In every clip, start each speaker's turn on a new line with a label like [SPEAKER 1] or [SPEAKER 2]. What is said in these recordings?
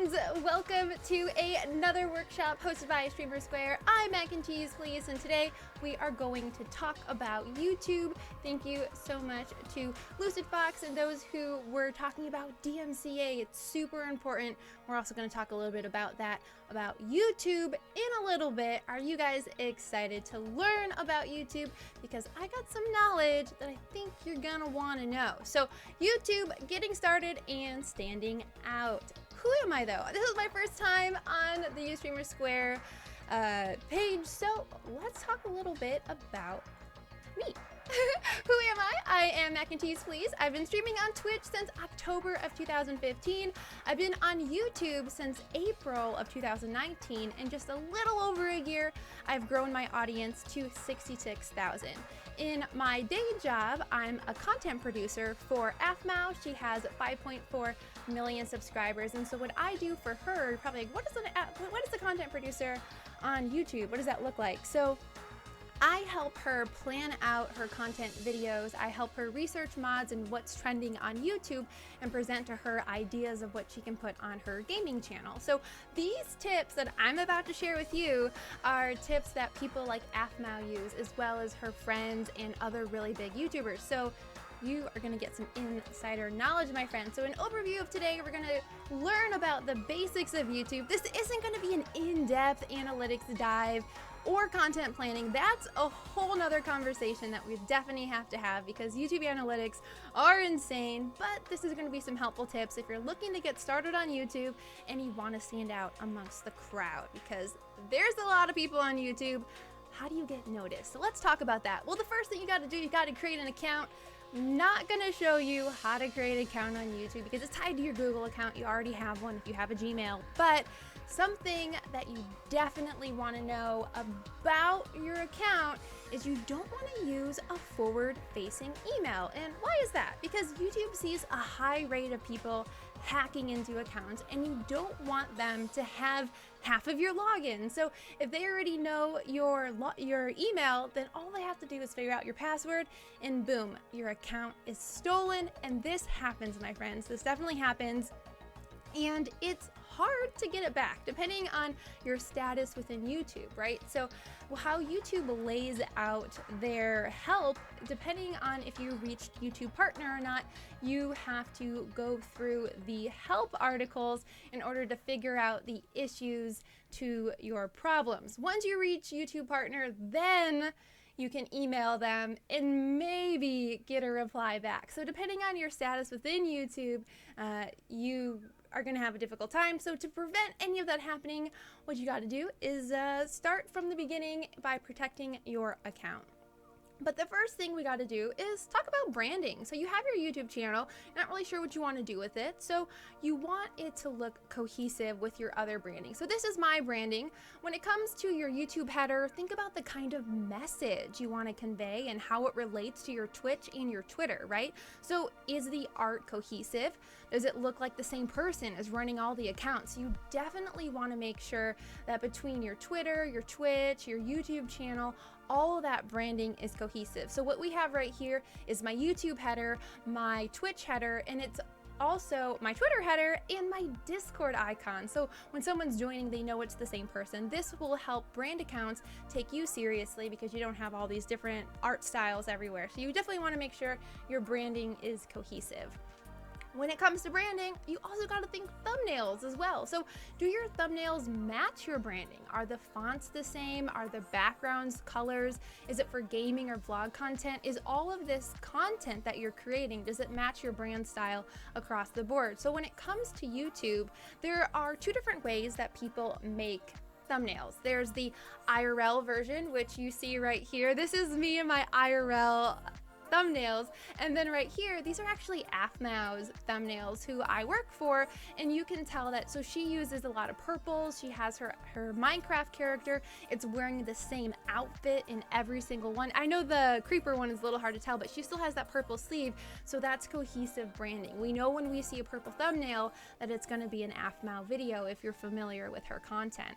[SPEAKER 1] friends, welcome to another workshop hosted by StreamerSquare. I'm MacNcheesePlz, and today we are going to talk about YouTube. Thank you so much to Lucid Fox and those who were talking about DMCA. It's super important. We're also going to talk a little bit about that, about YouTube in a little bit. Are you guys excited to learn about YouTube? Because I got some knowledge that I think you're going to want to know. So YouTube, getting started and standing out. Who am I though? This is my first time on the StreamerSquare page, so let's talk a little bit about me. Who am I? I am MacNcheesePlz. I've been streaming on Twitch since October of 2015. I've been on YouTube since April of 2019. In just a little over a year, I've grown my audience to 66,000. In my day job, I'm a content producer for AFMAO. She has 5.4 million subscribers. And so what I do for her, you're probably like, what is a content producer on YouTube? What does that look like? So I help her plan out her content videos. I help her research mods and what's trending on YouTube and present to her ideas of what she can put on her gaming channel. So these tips that I'm about to share with you are tips that people like AFMAO use, as well as her friends and other really big YouTubers. So you are going to get some insider knowledge, my friends. So an overview of today, we're going to learn about the basics of YouTube. This isn't going to be an in-depth analytics dive or content planning. That's a whole nother conversation that we definitely have to have, because YouTube analytics are insane. But this is going to be some helpful tips if you're looking to get started on YouTube and you want to stand out amongst the crowd, because there's a lot of people on YouTube. How do you get noticed? So let's talk about that. Well, the first thing you got to do, you got to create an account. Not gonna show you how to create an account on YouTube because it's tied to your Google account. You already have one if you have a Gmail, but something that you definitely want to know about your account is you don't want to use a forward-facing email. And why is that? Because YouTube sees a high rate of people hacking into accounts, and you don't want them to have half of your login. So if they already know your email, then all they have to do is figure out your password, and boom, your account is stolen. And this happens, my friends. This definitely happens, and it's hard to get it back depending on your status within YouTube, right? So how YouTube lays out their help, depending on if you reached YouTube Partner or not, you have to go through the help articles in order to figure out the issues to your problems. Once you reach YouTube Partner, then you can email them and maybe get a reply back. So depending on your status within YouTube, you are going to have a difficult time. So to prevent any of that happening, what you got to do is start from the beginning by protecting your account. But the first thing we got to do is talk about branding. So you have your YouTube channel, you're not really sure what you want to do with it. So you want it to look cohesive with your other branding. So this is my branding. When it comes to your YouTube header, think about the kind of message you want to convey and how it relates to your Twitch and your Twitter, right? So is the art cohesive? Does it look like the same person is running all the accounts? You definitely want to make sure that between your Twitter, your Twitch, your YouTube channel, all of that branding is cohesive. So what we have right here is my YouTube header, my Twitch header, and it's also my Twitter header and my Discord icon. So when someone's joining, they know it's the same person. This will help brand accounts take you seriously because you don't have all these different art styles everywhere. So you definitely want to make sure your branding is cohesive. When it comes to branding, you also got to think thumbnails as well. So do your thumbnails match your branding? Are the fonts the same? Are the backgrounds colors? Is it for gaming or vlog content? Is all of this content that you're creating, does it match your brand style across the board? So when it comes to YouTube, there are two different ways that people make thumbnails. There's the IRL version, which you see right here. This is me and my IRL thumbnails, and then right here, these are actually AFMAO's thumbnails, who I work for, and you can tell that. So she uses a lot of purples. She has her Minecraft character. It's wearing the same outfit in every single one. I know the creeper one is a little hard to tell, but she still has that purple sleeve, so that's cohesive branding. We know when we see a purple thumbnail that it's going to be an AFMAO video if you're familiar with her content.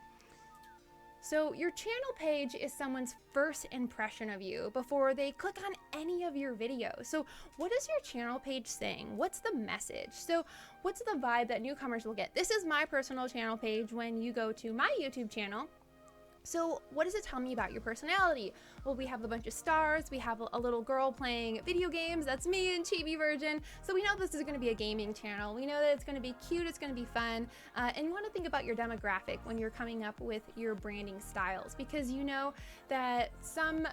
[SPEAKER 1] So your channel page is someone's first impression of you before they click on any of your videos. So what is your channel page saying? What's the message? So what's the vibe that newcomers will get? This is my personal channel page when you go to my YouTube channel. So what does it tell me about your personality? Well, we have a bunch of stars. We have a little girl playing video games. That's me in chibi version. So we know this is going to be a gaming channel. We know that it's going to be cute. It's going to be fun. And you want to think about your demographic when you're coming up with your branding styles, because you know that some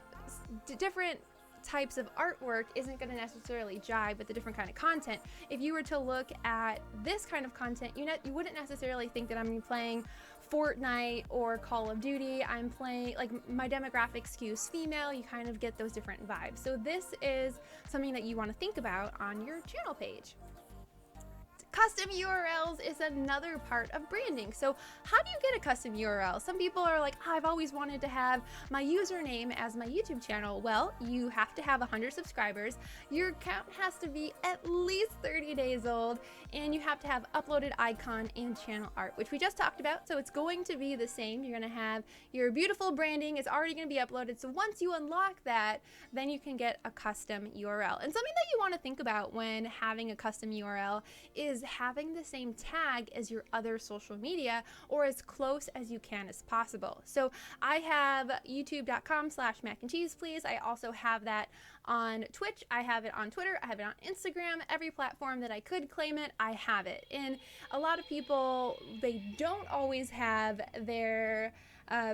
[SPEAKER 1] different types of artwork isn't going to necessarily jive with the different kind of content. If you were to look at this kind of content, you wouldn't necessarily think that I'm playing Fortnite or Call of Duty. I'm playing, like, my demographic skews female. You kind of get those different vibes. So this is something that you want to think about on your channel page. Custom URLs is another part of branding. So how do you get a custom URL? Some people are like, oh, I've always wanted to have my username as my YouTube channel. Well, you have to have 100 subscribers. Your account has to be at least 30 days old, and you have to have uploaded icon and channel art, which we just talked about. So it's going to be the same. You're going to have your beautiful branding. It's already going to be uploaded. So once you unlock that, then you can get a custom URL. And something that you want to think about when having a custom URL is having the same tag as your other social media, or as close as you can as possible. So I have youtube.com/MacNcheesePlz. I also have that on Twitch. I have it on Twitter. I have it on Instagram. Every platform that I could claim it, I have it. And a lot of people, they don't always have their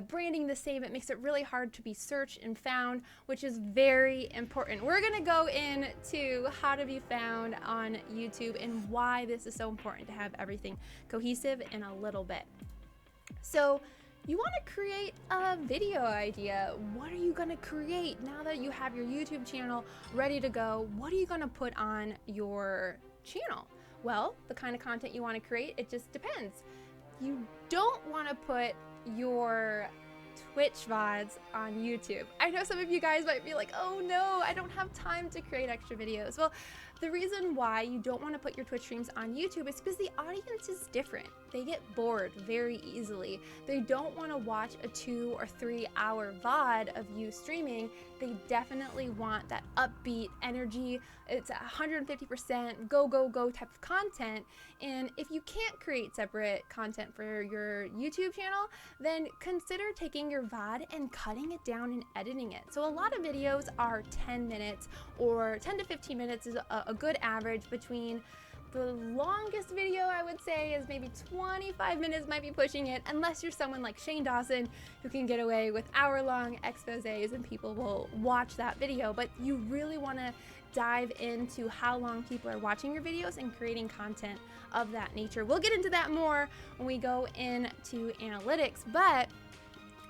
[SPEAKER 1] branding the same. It makes it really hard to be searched and found, which is very important. We're going to go into how to be found on YouTube and why this is so important to have everything cohesive in a little bit. So you want to create a video idea. What are you going to create now that you have your YouTube channel ready to go? What are you going to put on your channel? Well, the kind of content you want to create, it just depends. You don't want to put your Twitch VODs on YouTube. I know some of you guys might be like, oh no, I don't have time to create extra videos. Well, the reason why you don't want to put your Twitch streams on YouTube is because the audience is different. They get bored very easily. They don't want to watch a 2 or 3 hour VOD of you streaming. They definitely want that upbeat energy. It's 150% go, go, go type of content. And if you can't create separate content for your YouTube channel, then consider taking your VOD and cutting it down and editing it. So a lot of videos are 10 minutes, or 10 to 15 minutes is a good average. Between the longest video, I would say, is maybe 25 minutes, might be pushing it, unless you're someone like Shane Dawson who can get away with hour-long exposés and people will watch that video. But you really want to dive into how long people are watching your videos and creating content of that nature. We'll get into that more when we go into analytics, but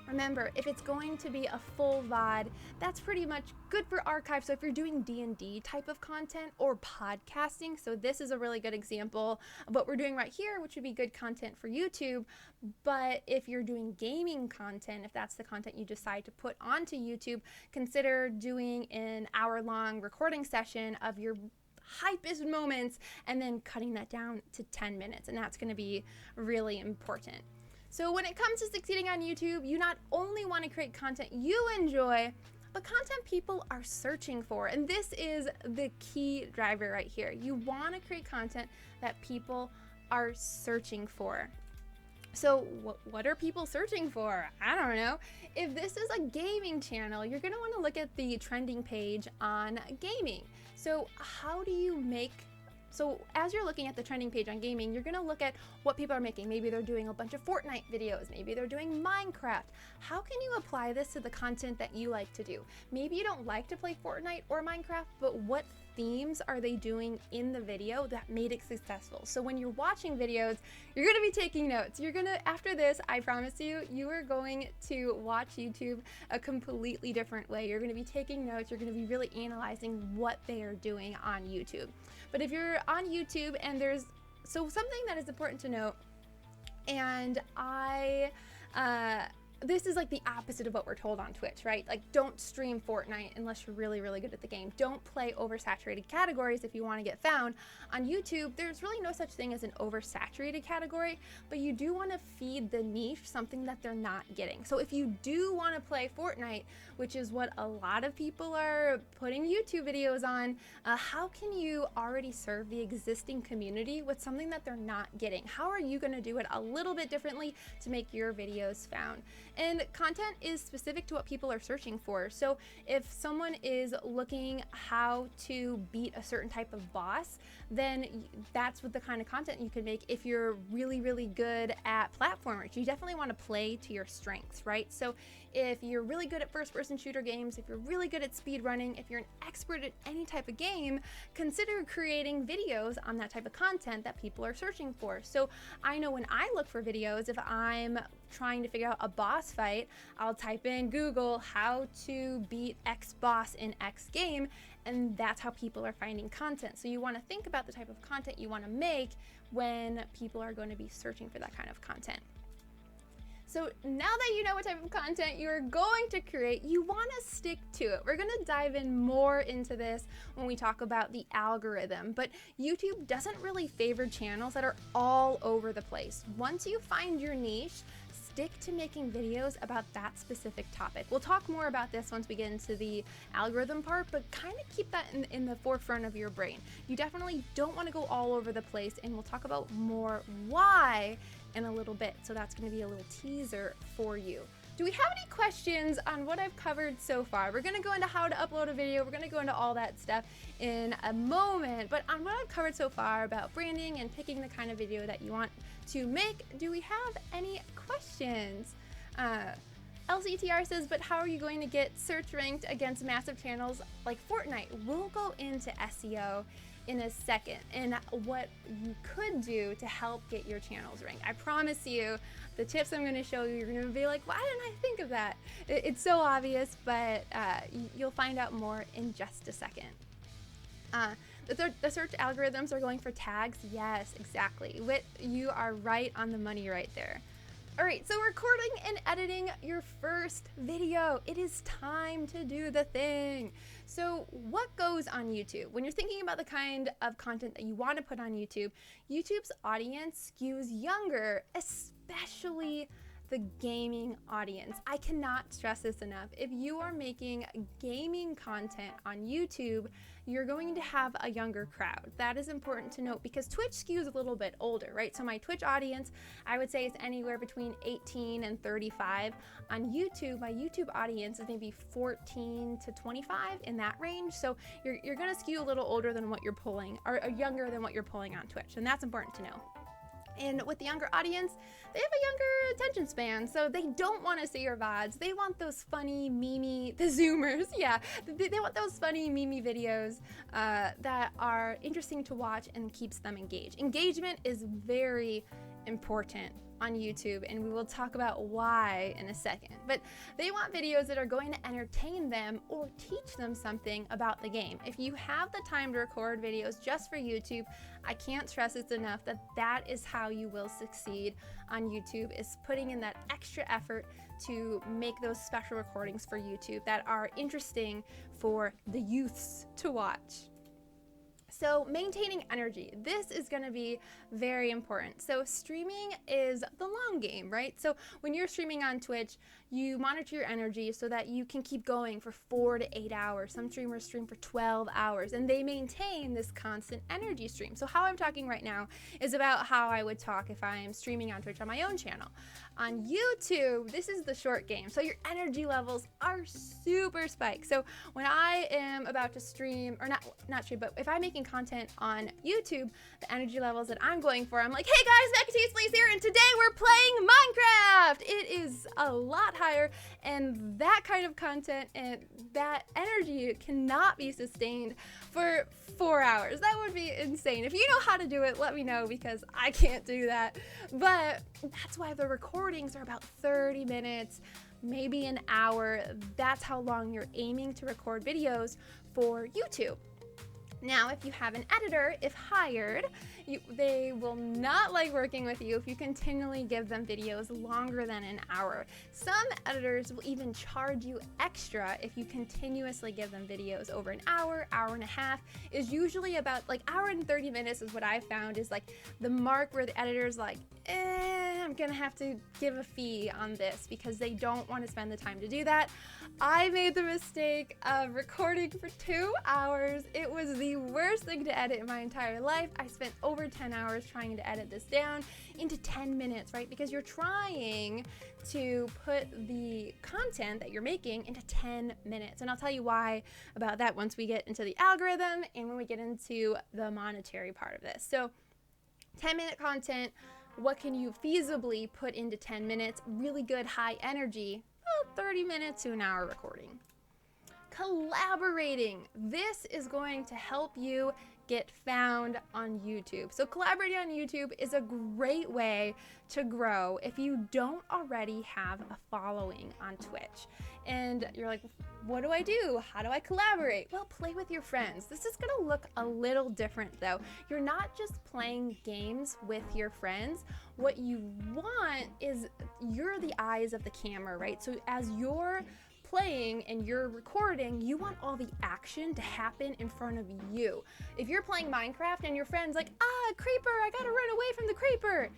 [SPEAKER 1] remember, if it's going to be a full VOD, that's pretty much good for archive. So if you're doing D&D type of content or podcasting, so this is a really good example of what we're doing right here, which would be good content for YouTube. But if you're doing gaming content, if that's the content you decide to put onto YouTube, consider doing an hour-long recording session of your hypest moments and then cutting that down to 10 minutes. And that's going to be really important. So when it comes to succeeding on YouTube, you not only want to create content you enjoy, but content people are searching for. And this is the key driver right here. You want to create content that people are searching for. So what are people searching for? I don't know. If this is a gaming channel, you're going to want to look at the trending page on gaming. So how do you make... So as you're looking at the trending page on gaming, you're going to look at what people are making. Maybe they're doing a bunch of Fortnite videos. Maybe they're doing Minecraft. How can you apply this to the content that you like to do? Maybe you don't like to play Fortnite or Minecraft, but what themes are they doing in the video that made it successful? So when you're watching videos, you're going to be taking notes. You're going to, after this, I promise you, you are going to watch YouTube a completely different way. You're going to be taking notes. You're going to be really analyzing what they are doing on YouTube. But if you're on YouTube and so something that is important to note, and I this is like the opposite of what we're told on Twitch, right? Like, don't stream Fortnite unless you're really, really good at the game. Don't play oversaturated categories if you want to get found. On YouTube, there's really no such thing as an oversaturated category, but you do want to feed the niche something that they're not getting. So if you do want to play Fortnite, which is what a lot of people are putting YouTube videos on, how can you already serve the existing community with something that they're not getting? How are you going to do it a little bit differently to make your videos found? And content is specific to what people are searching for. So if someone is looking how to beat a certain type of boss, then that's what the kind of content you can make. If you're really, really good at platformers, you definitely want to play to your strengths, right? So if you're really good at first-person shooter games, if you're really good at speed running, if you're an expert at any type of game, consider creating videos on that type of content that people are searching for. So I know when I look for videos, if I'm trying to figure out a boss fight, I'll type in Google how to beat X boss in X game, and that's how people are finding content. So you want to think about the type of content you want to make when people are going to be searching for that kind of content. So now that you know what type of content you're going to create, you want to stick to it. We're going to dive in more into this when we talk about the algorithm, but YouTube doesn't really favor channels that are all over the place. Once you find your niche, stick to making videos about that specific topic. We'll talk more about this once we get into the algorithm part, but kind of keep that in the forefront of your brain. You definitely don't want to go all over the place, and we'll talk about more why in a little bit. So that's going to be a little teaser for you. Do we have any questions on what I've covered so far? We're going to go into how to upload a video. We're going to go into all that stuff in a moment, but on what I've covered so far about branding and picking the kind of video that you want to make, do we have any questions? LCTR says, but how are you going to get search ranked against massive channels like Fortnite? We'll go into SEO in a second and what you could do to help get your channels ranked. I promise you, the tips I'm going to show you, you're going to be like, why didn't I think of that? It's so obvious, but you'll find out more in just a second. The search algorithms are going for tags. Yes, exactly. You are right on the money right there. All right, so recording and editing your first video. It is time to do the thing. So what goes on YouTube? When you're thinking about the kind of content that you want to put on YouTube, YouTube's audience skews younger, especially the gaming audience. I cannot stress this enough. If you are making gaming content on YouTube, you're going to have a younger crowd. That is important to note because Twitch skews a little bit older, right? So my Twitch audience, I would say, is anywhere between 18 and 35. On YouTube, my YouTube audience is maybe 14 to 25, in that range. So you're gonna skew a little older than what you're pulling, or younger than what you're pulling on Twitch, and that's important to know. And with the younger audience, they have a younger attention span, so they don't want to see your VODs. They want those funny, memey, the Zoomers, yeah. They want those funny, memey videos that are interesting to watch and keeps them engaged. Engagement is very important on YouTube, and we will talk about why in a second. But they want videos that are going to entertain them or teach them something about the game. If you have the time to record videos just for YouTube, I can't stress this enough that that is how you will succeed on YouTube, is putting in that extra effort to make those special recordings for YouTube that are interesting for the youths to watch. So maintaining energy, this is going to be very important. So streaming is the long game, right? So when you're streaming on Twitch, you monitor your energy so that you can keep going for 4 to 8 hours. Some streamers stream for 12 hours and they maintain this constant energy stream. So how I'm talking right now is about how I would talk if I'm streaming on Twitch on my own channel. On YouTube, this is the short game. So your energy levels are super spiked. So when I am about to stream, or not stream, but if I'm making content on YouTube, the energy levels that I'm going for, I'm like, hey guys, MacNcheesePlz here, and today we're playing Minecraft. It is a lot higher, and that kind of content and that energy cannot be sustained for 4 hours. That would be insane. If you know how to do it, let me know, because I can't do that. But that's why the recordings are about 30 minutes, maybe an hour. That's how long you're aiming to record videos for YouTube. Now, if you have an editor, if hired, they will not like working with you if you continually give them videos longer than an hour. Some editors will even charge you extra if you continuously give them videos over an hour, hour and a half. Is usually about like hour and 30 minutes is what I found is like the mark where the editor's like, I'm gonna have to give a fee on this because they don't want to spend the time to do that. I made the mistake of recording for 2 hours. It was the worst thing to edit in my entire life. I spent over 10 hours trying to edit this down into 10 minutes, right? Because you're trying to put the content that you're making into 10 minutes. And I'll tell you why about that once we get into the algorithm and when we get into the monetary part of this. So 10-minute content, what can you feasibly put into 10 minutes? Really good high energy, well, 30 minutes to an hour recording. Collaborating. This is going to help you get found on YouTube. So collaborating on YouTube is a great way to grow if you don't already have a following on Twitch. And you're like, what do I do? How do I collaborate? Well, play with your friends. This is gonna look a little different though. You're not just playing games with your friends. What you want is you're the eyes of the camera, right? So as you're playing and you're recording, you want all the action to happen in front of you. If you're playing Minecraft and your friend's like, creeper, I gotta run away from the creeper.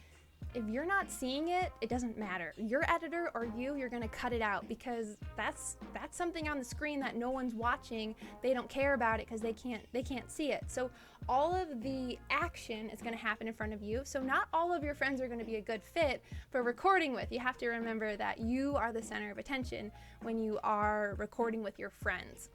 [SPEAKER 1] If you're not seeing it, it doesn't matter. Your editor or you're gonna cut it out because that's something on the screen that no one's watching. They don't care about it because they can't see it. So all of the action is gonna happen in front of you. So not all of your friends are gonna be a good fit for recording with. You have to remember that you are the center of attention when you are recording with your friends.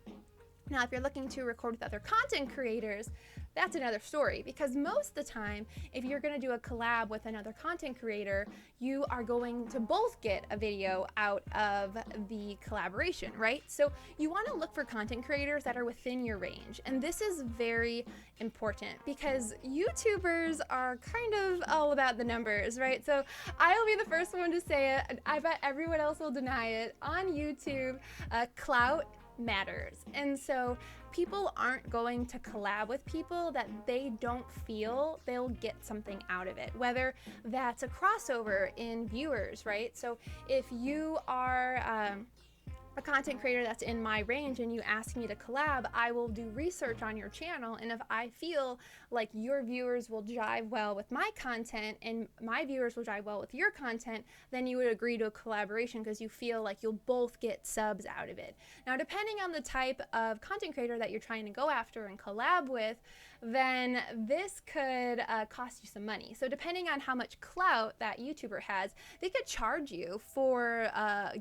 [SPEAKER 1] Now, if you're looking to record with other content creators, that's another story because most of the time, if you're going to do a collab with another content creator, you are going to both get a video out of the collaboration, right? So you want to look for content creators that are within your range. And this is very important because YouTubers are kind of all about the numbers, right? So I'll be the first one to say it. I bet everyone else will deny it. On YouTube, clout matters. And so people aren't going to collab with people that they don't feel they'll get something out of it, whether that's a crossover in viewers, right? So if you are a content creator that's in my range and you ask me to collab, I will do research on your channel, and if I feel like your viewers will jive well with my content and my viewers will jive well with your content, then you would agree to a collaboration because you feel like you'll both get subs out of it. Now, depending on the type of content creator that you're trying to go after and collab with, then this could cost you some money. So depending on how much clout that YouTuber has, they could charge you for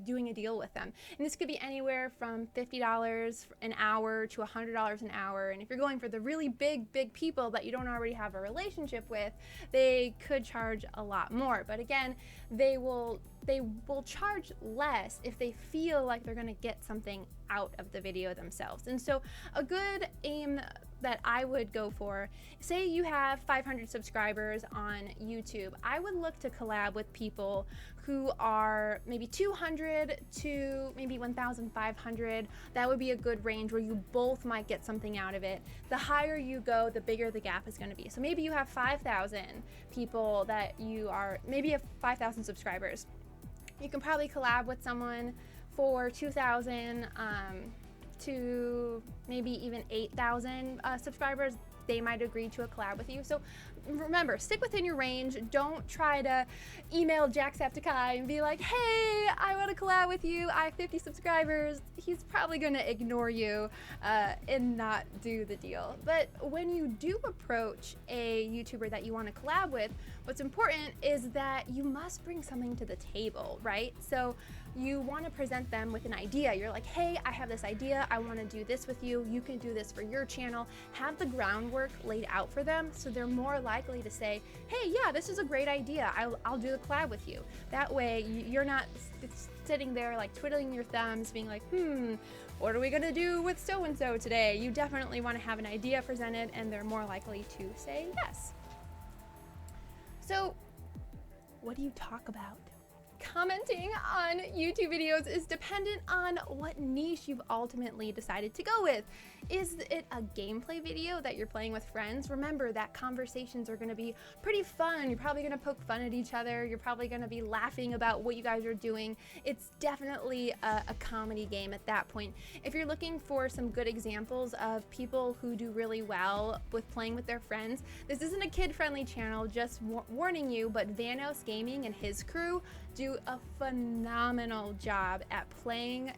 [SPEAKER 1] doing a deal with them. And this could be anywhere from $50 an hour to $100 an hour. And if you're going for the really big people that you don't already have a relationship with, they could charge a lot more. But again, they will charge less if they feel like they're gonna get something out of the video themselves. And so a good aim that I would go for, say you have 500 subscribers on YouTube, I would look to collab with people who are maybe 200 to maybe 1,500. That would be a good range where you both might get something out of it. The higher you go, the bigger the gap is going to be. So maybe you have 5,000 people that you are, maybe you have 5,000 subscribers. You can probably collab with someone for 2,000 to maybe even 8,000 subscribers. They might agree to a collab with you. So remember, stick within your range. Don't try to email Jacksepticeye and be like, hey, I want to collab with you. I have 50 subscribers. He's probably going to ignore you and not do the deal. But when you do approach a YouTuber that you want to collab with, what's important is that you must bring something to the table, right? So you want to present them with an idea. You're like, hey, I have this idea. I want to do this with you. You can do this for your channel. Have the groundwork laid out for them so they're more likely to say, hey, yeah, this is a great idea. I'll do the collab with you. That way you're not sitting there like twiddling your thumbs being like, what are we going to do with so-and-so today? You definitely want to have an idea presented and they're more likely to say yes. So what do you talk about? Commenting on YouTube videos is dependent on what niche you've ultimately decided to go with. Is it a gameplay video that you're playing with friends? Remember that conversations are going to be pretty fun. You're probably going to poke fun at each other. You're probably going to be laughing about what you guys are doing. It's definitely a comedy game at that point. If you're looking for some good examples of people who do really well with playing with their friends, this isn't a kid-friendly channel, just warning you, but Vanos Gaming and his crew do a phenomenal job at playing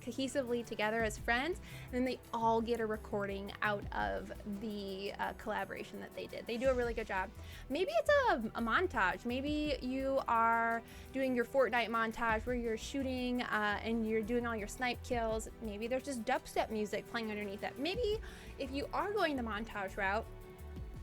[SPEAKER 1] cohesively together as friends, and then they all get a recording out of the collaboration that they did. They do a really good job. Maybe it's a montage. Maybe you are doing your Fortnite montage where you're shooting and you're doing all your snipe kills. Maybe there's just dubstep music playing underneath it. Maybe if you are going the montage route,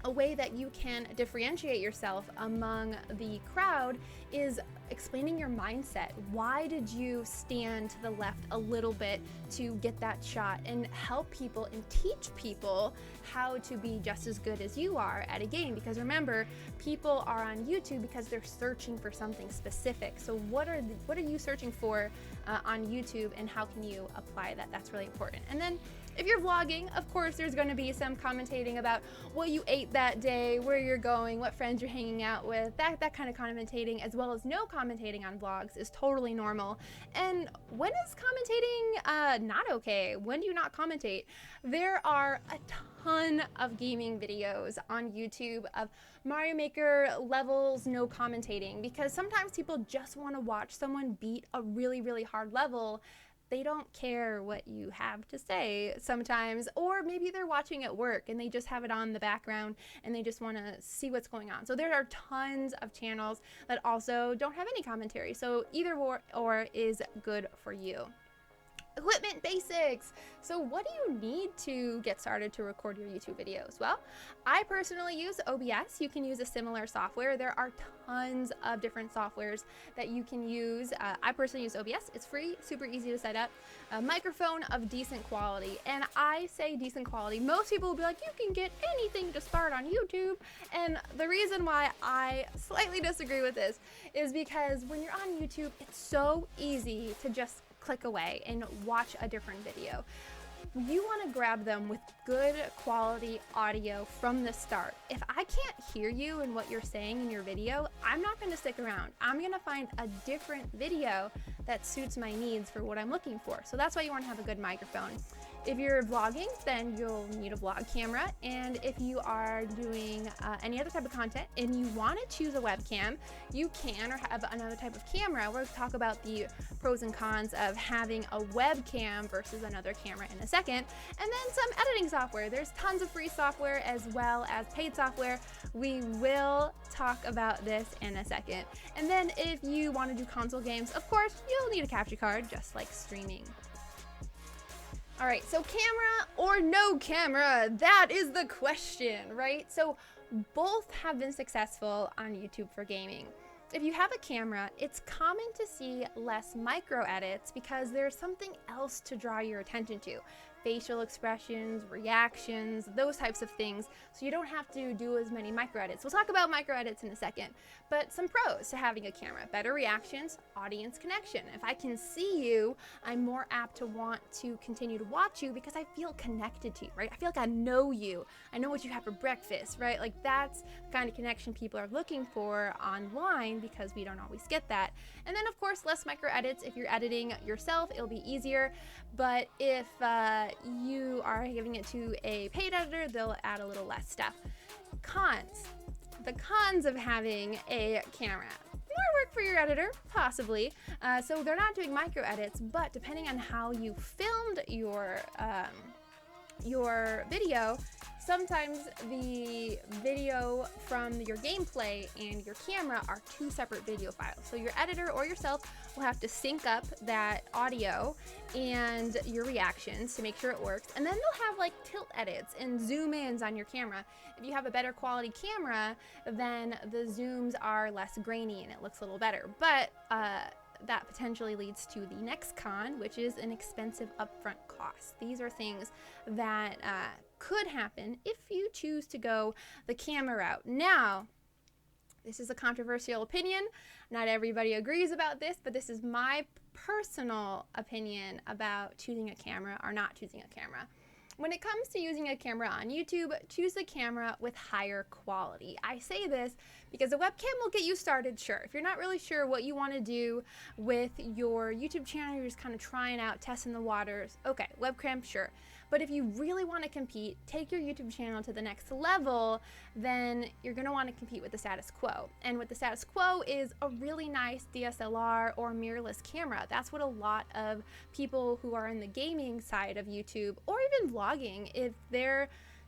[SPEAKER 1] a way that you can differentiate yourself among the crowd is explaining your mindset. Why did you stand to the left a little bit to get that shot, and help people and teach people how to be just as good as you are at a game? Because remember, people are on YouTube because they're searching for something specific. So what are you searching for on YouTube, and how can you apply that? That's really important. And then if you're vlogging, of course, there's going to be some commentating about what you ate that day, where you're going, what friends you're hanging out with. That kind of commentating, as well as no commentating on vlogs, is totally normal. And when is commentating not okay? When do you not commentate? There are a ton of gaming videos on YouTube of Mario Maker levels no commentating, because sometimes people just want to watch someone beat a really, really hard level. They don't care what you have to say sometimes, or maybe they're watching at work and they just have it on in the background and they just want to see what's going on. So there are tons of channels that also don't have any commentary. So either or is good for you. Equipment basics. So what do you need to get started to record your YouTube videos? Well, I personally use OBS. You can use a similar software. There are tons of different softwares that you can use. I personally use OBS. It's free, super easy to set up. A microphone of decent quality. And I say decent quality. Most people will be like, you can get anything to start on YouTube. And the reason why I slightly disagree with this is because when you're on YouTube, it's so easy to just click away and watch a different video. You want to grab them with good quality audio from the start. If I can't hear you and what you're saying in your video, I'm not going to stick around. I'm going to find a different video that suits my needs for what I'm looking for. So that's why you want to have a good microphone. If you're vlogging, then you'll need a vlog camera. And if you are doing any other type of content and you want to choose a webcam, you can, or have another type of camera. We're going to talk about the pros and cons of having a webcam versus another camera in a second. And then some editing software. There's tons of free software as well as paid software. We will talk about this in a second. And then if you want to do console games, of course, you'll need a capture card, just like streaming. All right, so camera or no camera, that is the question, right? So both have been successful on YouTube for gaming. If you have a camera, it's common to see less micro edits because there's something else to draw your attention to. Facial expressions, reactions, those types of things, so you don't have to do as many micro edits. We'll talk about micro edits in a second, but some pros to having a camera: better reactions, audience connection. If I can see you, I'm more apt to want to continue to watch you because I feel connected to you, right? I feel like I know you. I know what you have for breakfast, right? Like that's the kind of connection people are looking for online because we don't always get that. And then of course, less micro edits. If you're editing yourself, it'll be easier, but if you are giving it to a paid editor, they'll add a little less stuff. Cons. The cons of having a camera: more work for your editor, possibly. So they're not doing micro edits, but depending on how you filmed your video, sometimes the video from your gameplay and your camera are two separate video files. So your editor or yourself will have to sync up that audio and your reactions to make sure it works. And then they'll have like tilt edits and zoom ins on your camera. If you have a better quality camera, then the zooms are less grainy and it looks a little better. But that potentially leads to the next con, which is an expensive upfront cost. These are things that could happen if you choose to go the camera route. Now, this is a controversial opinion. Not everybody agrees about this, but this is my personal opinion about choosing a camera or not choosing a camera. When it comes to using a camera on YouTube, choose a camera with higher quality. I say this because a webcam will get you started, sure. If you're not really sure what you want to do with your YouTube channel, you're just kind of trying out, testing the waters, okay, webcam, sure. But if you really want to compete, take your YouTube channel to the next level, then you're going to want to compete with the status quo. And what the status quo is a really nice DSLR or mirrorless camera. That's what a lot of people who are in the gaming side of YouTube or even vlogging, if they're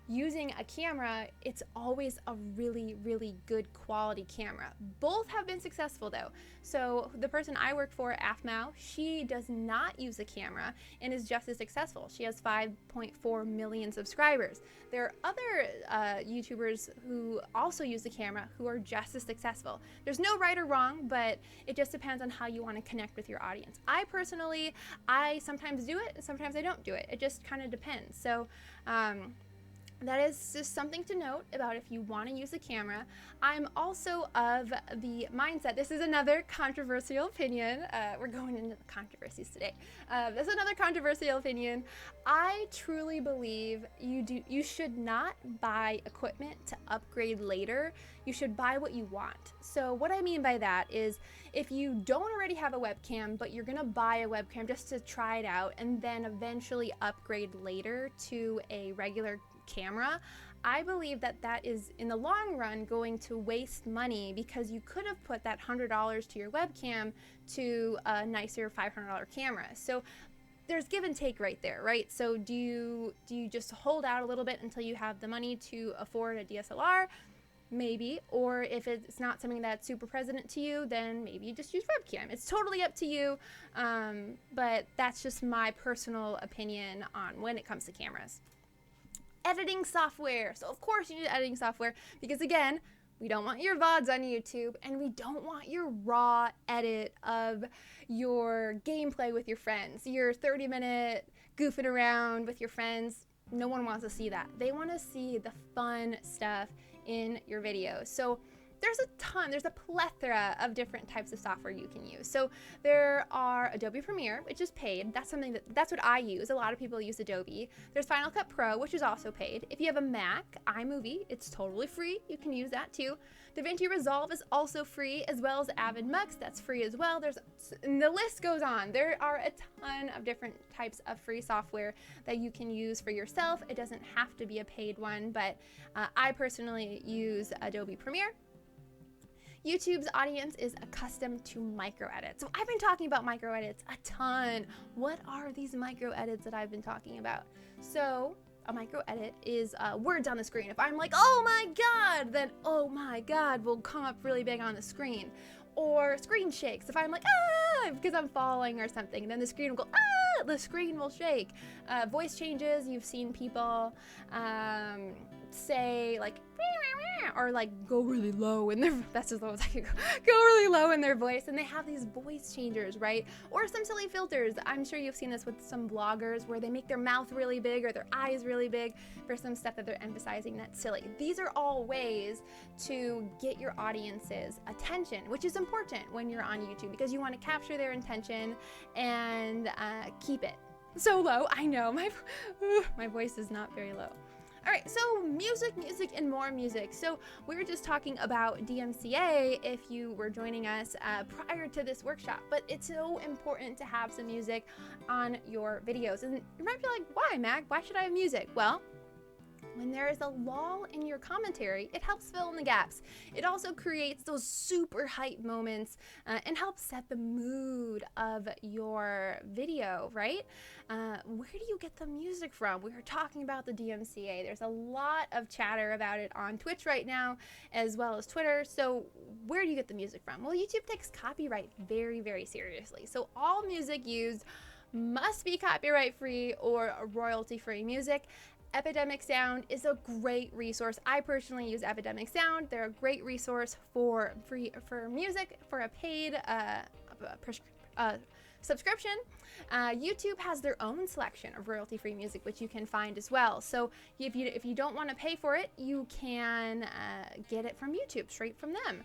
[SPEAKER 1] using a camera, it's always a really, really good quality camera. Both have been successful though. So the person I work for, Afmao, she does not use a camera and is just as successful. She has 5.4 million subscribers. There are other YouTubers who also use the camera who are just as successful. There's no right or wrong, but it just depends on how you want to connect with your audience. I personally, I sometimes do it and sometimes I don't do it. It just kind of depends. So, that is just something to note about if you want to use a camera. I'm also of the mindset, this is another controversial opinion. We're going into the controversies today. This is another controversial opinion. I truly believe you should not buy equipment to upgrade later. You should buy what you want. So what I mean by that is if you don't already have a webcam, but you're gonna buy a webcam just to try it out and then eventually upgrade later to a regular camera, I believe that that is in the long run going to waste money because you could have put that $100 to your webcam to a nicer $500 camera. So there's give and take right there, right? So do you just hold out a little bit until you have the money to afford a DSLR? Maybe. Or if it's not something that's super present to you, then maybe you just use webcam. It's totally up to you, but that's just my personal opinion on when it comes to cameras. Editing software. So of course you need editing software because again, we don't want your VODs on YouTube and we don't want your raw edit of your gameplay with your friends, your 30-minute goofing around with your friends. No one wants to see that. They want to see the fun stuff in your videos. So there's a plethora of different types of software you can use. So there are Adobe Premiere, which is paid. That's what I use. A lot of people use Adobe. There's Final Cut Pro, which is also paid. If you have a Mac, iMovie, it's totally free. You can use that too. DaVinci Resolve is also free, as well as Avid Mux, that's free as well. And the list goes on. There are a ton of different types of free software that you can use for yourself. It doesn't have to be a paid one, but I personally use Adobe Premiere. YouTube's audience is accustomed to micro edits. So I've been talking about micro edits a ton. What are these micro edits that I've been talking about? So a micro edit is words on the screen. If I'm like, oh my God, then oh my God will come up really big on the screen. Or screen shakes. If I'm like, ah, because I'm falling or something, then the screen will go, ah, the screen will shake. Voice changes, you've seen people say like, or like go really low in their, that's as low as I can go really low in their voice, and they have these voice changers, right? Or some silly filters. I'm sure you've seen this with some bloggers where they make their mouth really big or their eyes really big for some stuff that they're emphasizing that's silly. These are all ways to get your audience's attention, which is important when you're on YouTube because you want to capture their intention and keep it so low. I know my voice is not very low. All right, so music, and more music. So we were just talking about DMCA if you were joining us prior to this workshop, but it's so important to have some music on your videos. And you might be like, why, Mac? Why should I have music? Well, when there is a lull in your commentary, it helps fill in the gaps. It also creates those super hype moments and helps set the mood of your video, right? Where do you get the music from? We were talking about the DMCA. There's a lot of chatter about it on Twitch right now, as well as Twitter. So where do you get the music from? Well, YouTube takes copyright very, very seriously. So all music used must be copyright free or royalty free music. Epidemic Sound is a great resource. I personally use Epidemic Sound. They're a great resource for music, for a paid subscription, YouTube has their own selection of royalty-free music, which you can find as well. So if you don't want to pay for it, you can get it from YouTube, straight from them.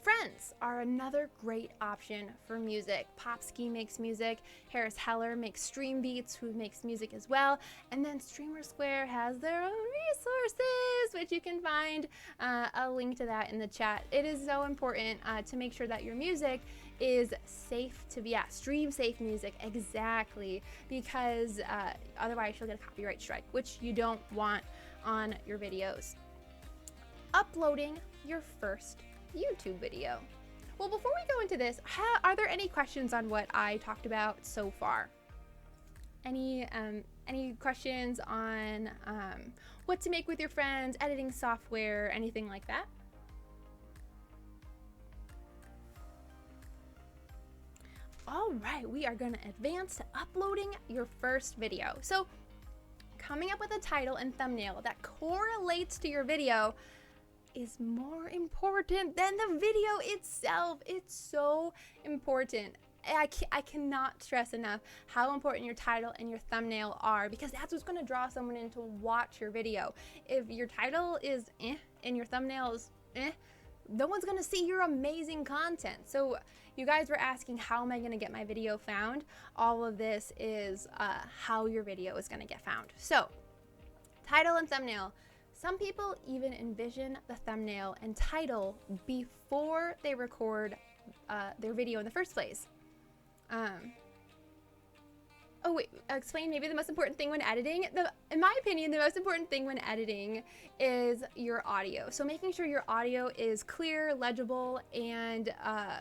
[SPEAKER 1] Friends are another great option for music. Popski makes music. Harris Heller makes Stream Beats, who makes music as well. And then StreamerSquare has their own resources, which you can find a link to that in the chat. It is so important to make sure that your music is safe to be stream safe music, exactly, because otherwise you'll get a copyright strike, which you don't want on your videos. Uploading your first YouTube video. Well, before we go into this, are there any questions on what I talked about so far? Any questions on what to make with your friends, editing software, anything like that? All right, we are going to advance to uploading your first video. So coming up with a title and thumbnail that correlates to your video is more important than the video itself. It's so important. I cannot stress enough how important your title and your thumbnail are, because that's what's going to draw someone in to watch your video. If your title is and your thumbnail is no one's going to see your amazing content. So you guys were asking, how am I going to get my video found? All of this is how your video is going to get found. So title and thumbnail. Some people even envision the thumbnail and title before they record their video in the first place. Oh wait, explain maybe the most important thing when editing. In my opinion, the most important thing when editing is your audio. So making sure your audio is clear, legible, and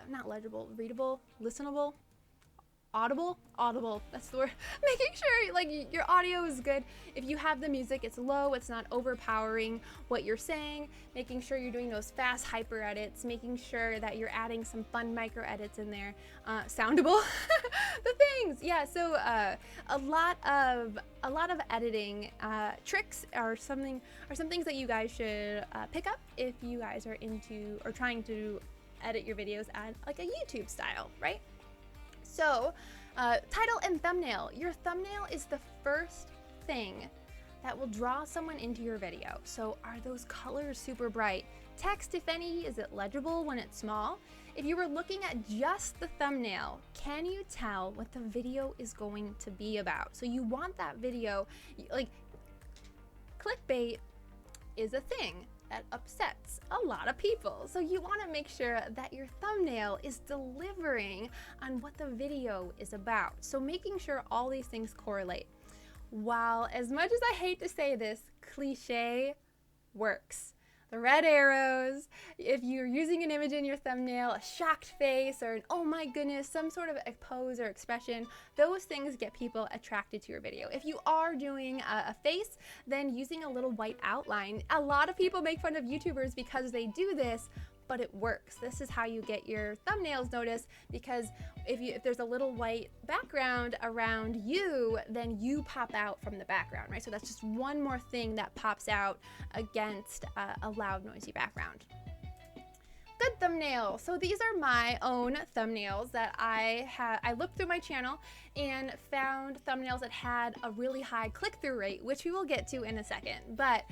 [SPEAKER 1] not legible, readable, listenable, audible, that's the word. Making sure like your audio is good. If you have the music, it's low, it's not overpowering what you're saying. Making sure you're doing those fast hyper edits, making sure that you're adding some fun micro edits in there. Soundable, the things. Yeah, so a lot of editing tricks are some things that you guys should pick up if you guys are into or trying to edit your videos at like a YouTube style, right? So, title and thumbnail. Your thumbnail is the first thing that will draw someone into your video. So, are those colors super bright? Text, if any, is it legible when it's small? If you were looking at just the thumbnail, can you tell what the video is going to be about? So, you want that video, like, clickbait is a thing that upsets a lot of people. So you want to make sure that your thumbnail is delivering on what the video is about. So making sure all these things correlate. While as much as I hate to say this, cliche works. The red arrows, if you're using an image in your thumbnail, a shocked face or an oh my goodness, some sort of a pose or expression, those things get people attracted to your video. If you are doing a face, then using a little white outline. A lot of people make fun of YouTubers because they do this, but it works. This is how you get your thumbnails noticed, because if there's a little white background around you, then you pop out from the background, right? So that's just one more thing that pops out against a loud, noisy background. Good thumbnail. So these are my own thumbnails that I looked through my channel and found thumbnails that had a really high click-through rate, which we will get to in a second. But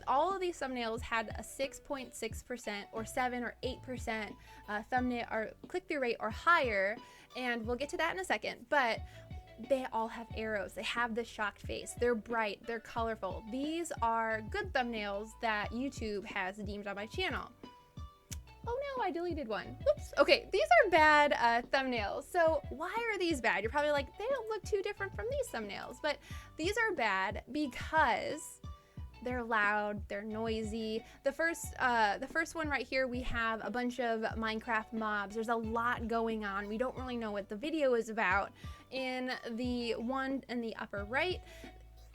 [SPEAKER 1] all of these thumbnails had a 6.6% or 7 or 8% thumbnail or click-through rate or higher, and we'll get to that in a second. But they all have arrows. They have the shocked face. They're bright. They're colorful. These are good thumbnails that YouTube has deemed on my channel. Oh no, I deleted one. Whoops. Okay, these are bad thumbnails. So why are these bad? You're probably like, they don't look too different from these thumbnails. But these are bad because they're loud, they're noisy. The first one right here, we have a bunch of Minecraft mobs. There's a lot going on. We don't really know what the video is about. In the one in the upper right,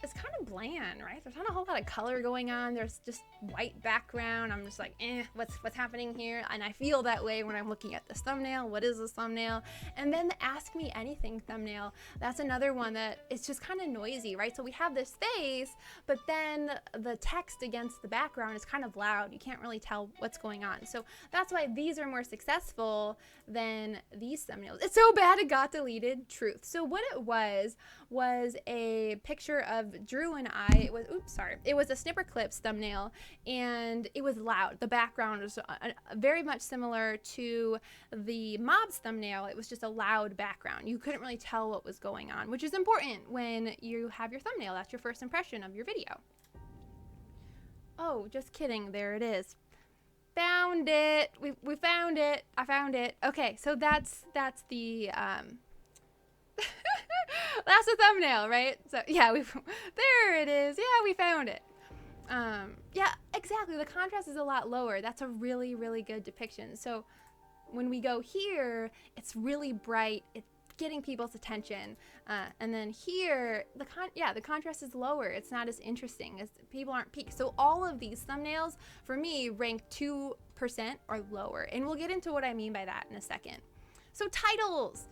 [SPEAKER 1] it's kind of bland, right? There's not a whole lot of color going on. There's just white background. I'm just like, what's happening here? And I feel that way when I'm looking at this thumbnail. What is this thumbnail? And then the Ask Me Anything thumbnail, that's another one that it's just kind of noisy, right? So we have this face, but then the text against the background is kind of loud. You can't really tell what's going on. So that's why these are more successful than these thumbnails. It's so bad it got deleted. Truth. So what it was a picture of Drew and I. It was a Snipperclips thumbnail, and it was loud. The background was very much similar to the Mobs thumbnail. It was just a loud background. You couldn't really tell what was going on, which is important when you have your thumbnail. That's your first impression of your video. Oh, just kidding. There it is. Found it. We found it. I found it. Okay, so that's the that's the thumbnail, right? So yeah, there it is. Yeah, we found it. Yeah, exactly. The contrast is a lot lower. That's a really, really good depiction. So when we go here, it's really bright. It's getting people's attention. And then here, the contrast is lower. It's not as interesting, as people aren't peaked. So all of these thumbnails, for me, rank 2% or lower. And we'll get into what I mean by that in a second. So titles.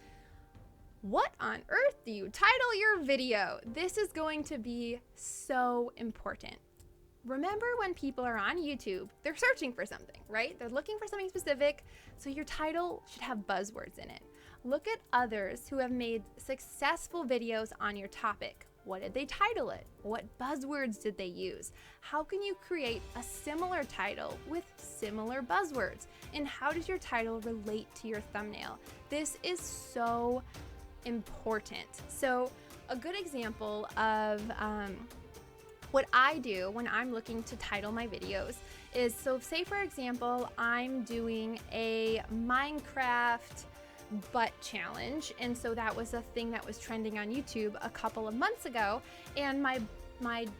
[SPEAKER 1] What on earth do you title your video? This is going to be so important. Remember, when people are on YouTube, they're searching for something, right? They're looking for something specific, so your title should have buzzwords in it. Look at others who have made successful videos on your topic. What did they title it? What buzzwords did they use? How can you create a similar title with similar buzzwords? And how does your title relate to your thumbnail? This is so important. So a good example of what I do when I'm looking to title my videos is, so say for example, I'm doing a Minecraft butt challenge, and so that was a thing that was trending on YouTube a couple of months ago, and my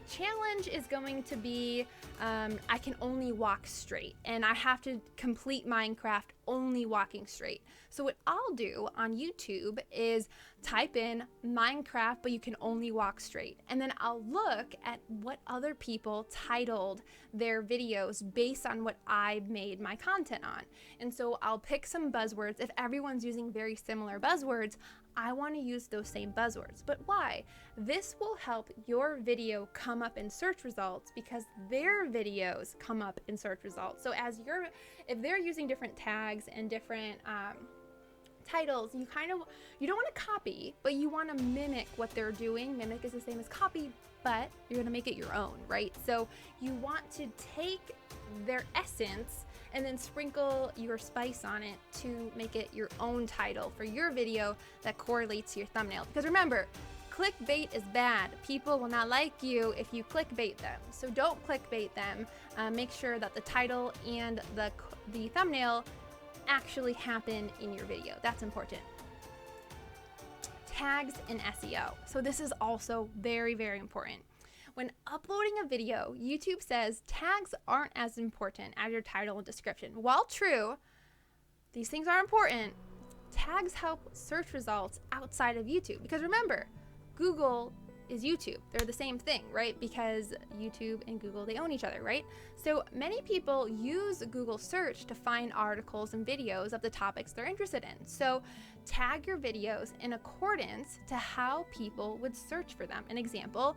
[SPEAKER 1] challenge is going to be I can only walk straight, and I have to complete Minecraft only walking straight. So what I'll do on YouTube is type in Minecraft, but you can only walk straight. And then I'll look at what other people titled their videos based on what I've made my content on. And so I'll pick some buzzwords. If everyone's using very similar buzzwords, I want to use those same buzzwords. But why? This will help your video come up in search results because their videos come up in search results. So if they're using different tags and different titles, you don't want to copy, but you want to mimic what they're doing. Mimic is the same as copy, but you're going to make it your own, right? So you want to take their essence and then sprinkle your spice on it to make it your own title for your video that correlates to your thumbnail. Because remember, clickbait is bad. People will not like you if you clickbait them. So don't clickbait them. Make sure that the title and the thumbnail actually happen in your video. That's important. Tags and SEO. So this is also very, very important. When uploading a video, YouTube says tags aren't as important as your title and description. While true, these things are important, tags help search results outside of YouTube. Because remember, Google is YouTube. They're the same thing, right? Because YouTube and Google, they own each other, right? So many people use Google search to find articles and videos of the topics they're interested in. So tag your videos in accordance to how people would search for them. An example,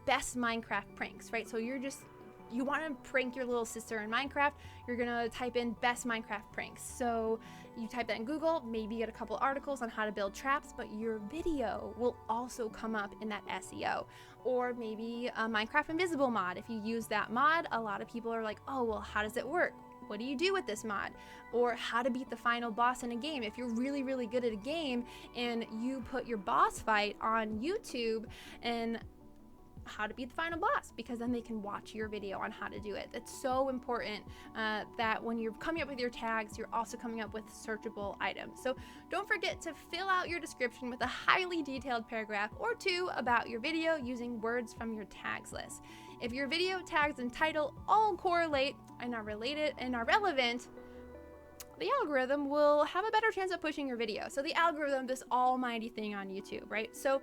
[SPEAKER 1] best Minecraft pranks, right? So you want to prank your little sister in Minecraft, you're gonna type in best Minecraft pranks. So you type that in Google, maybe get a couple articles on how to build traps, but your video will also come up in that SEO. Or maybe a Minecraft Invisible mod. If you use that mod, a lot of people are like, oh, well, how does it work? What do you do with this mod? Or how to beat the final boss in a game. If you're really, really good at a game and you put your boss fight on YouTube and how to beat the final boss, because then they can watch your video on how to do it. It's so important that when you're coming up with your tags, you're also coming up with searchable items. So don't forget to fill out your description with a highly detailed paragraph or two about your video using words from your tags list. If your video tags and title all correlate and are related and are relevant, the algorithm will have a better chance of pushing your video. So the algorithm, this almighty thing on YouTube, right? So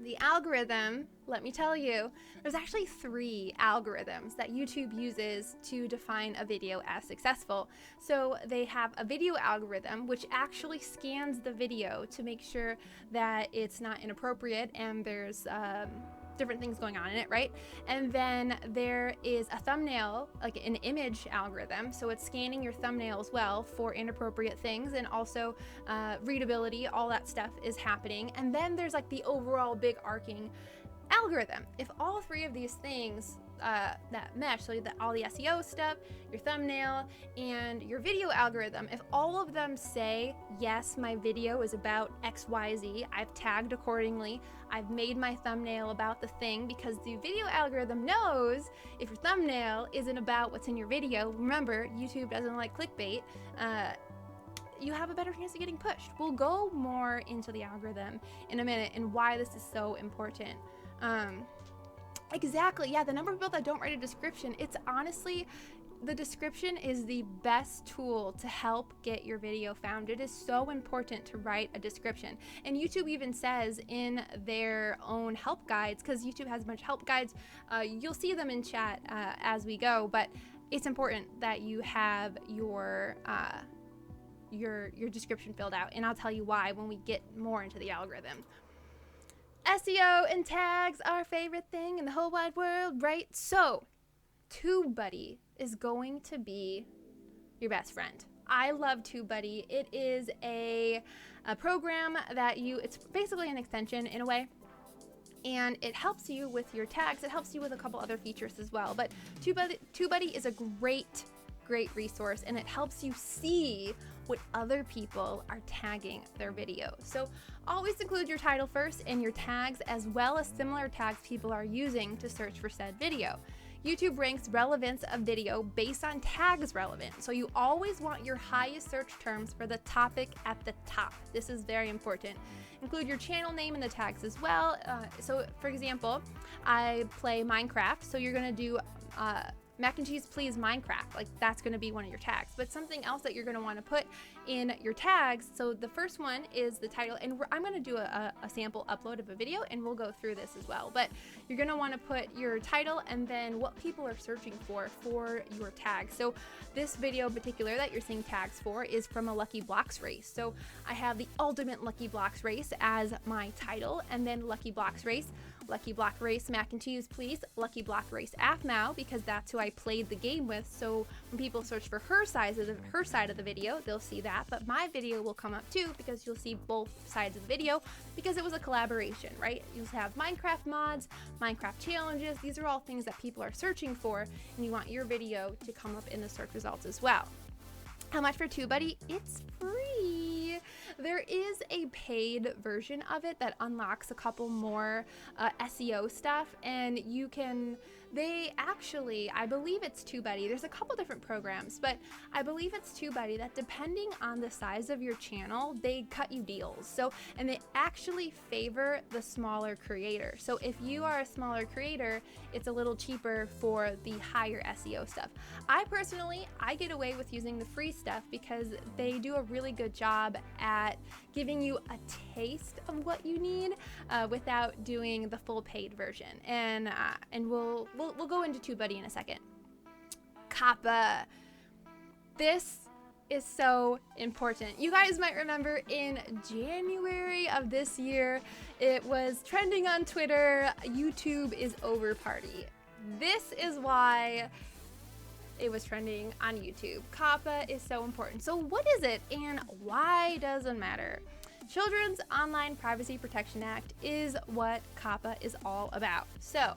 [SPEAKER 1] The algorithm, let me tell you, there's actually 3 algorithms that YouTube uses to define a video as successful. So they have a video algorithm, which actually scans the video to make sure that it's not inappropriate and there's different things going on in it, right? And then there is a thumbnail, like an image algorithm. So it's scanning your thumbnail as well for inappropriate things, and also readability, all that stuff is happening. And then there's like the overall big arcing algorithm. If all 3 of these things that mesh, so that all the SEO stuff, your thumbnail, and your video algorithm, if all of them say, yes, my video is about XYZ, I've tagged accordingly, I've made my thumbnail about the thing, because the video algorithm knows if your thumbnail isn't about what's in your video. Remember, YouTube doesn't like clickbait. You have a better chance of getting pushed. We'll go more into the algorithm in a minute and why this is so important. Exactly, yeah, the number of people that don't write a description, it's honestly, the description is the best tool to help get your video found. It is so important to write a description. And YouTube even says in their own help guides, because YouTube has a bunch of help guides, you'll see them in chat as we go, but it's important that you have your description filled out, and I'll tell you why when we get more into the algorithm. SEO and tags, our favorite thing in the whole wide world, right? So, TubeBuddy is going to be your best friend. I love TubeBuddy. It is a program that it's basically an extension in a way, and it helps you with your tags. It helps you with a couple other features as well, but TubeBuddy is a great resource, and it helps you see what other people are tagging their videos. So always include your title first and your tags, as well as similar tags people are using to search for said video. YouTube ranks relevance of video based on tags relevant. So you always want your highest search terms for the topic at the top. This is very important. Include your channel name in the tags as well. So for example, I play Minecraft, so you're gonna do MacNcheesePlz Minecraft, like that's going to be one of your tags. But something else that you're going to want to put in your tags, so the first one is the title, and I'm going to do a sample upload of a video, and we'll go through this as well. But you're going to want to put your title and then what people are searching for your tag. So this video in particular that you're seeing tags for is from a Lucky Blocks race. So I have the ultimate Lucky Blocks race as my title, and then Lucky Blocks race, Lucky Block Race MacNcheesePlz, Lucky Block Race AFMAO, because that's who I played the game with. So when people search for her side of the video, they'll see that, but my video will come up too, because you'll see both sides of the video, because it was a collaboration, right? You'll have Minecraft mods, Minecraft challenges. These are all things that people are searching for, and you want your video to come up in the search results as well. How much for TubeBuddy? It's free. There is a paid version of it that unlocks a couple more SEO stuff, and you can, I believe it's TubeBuddy. There's a couple different programs, but I believe it's TubeBuddy that, depending on the size of your channel, they cut you deals. So, and they actually favor the smaller creator. So if you are a smaller creator, it's a little cheaper for the higher SEO stuff. I personally get away with using the free stuff because they do a really good job at giving you a taste of what you need without doing the full paid version. And we'll go into TubeBuddy in a second. Kappa. This is so important. You guys might remember in January of this year, it was trending on Twitter, YouTube is over party. This is why it was trending on YouTube. Kappa is so important. So what is it and why does it matter? Children's Online Privacy Protection Act is what Kappa is all about. So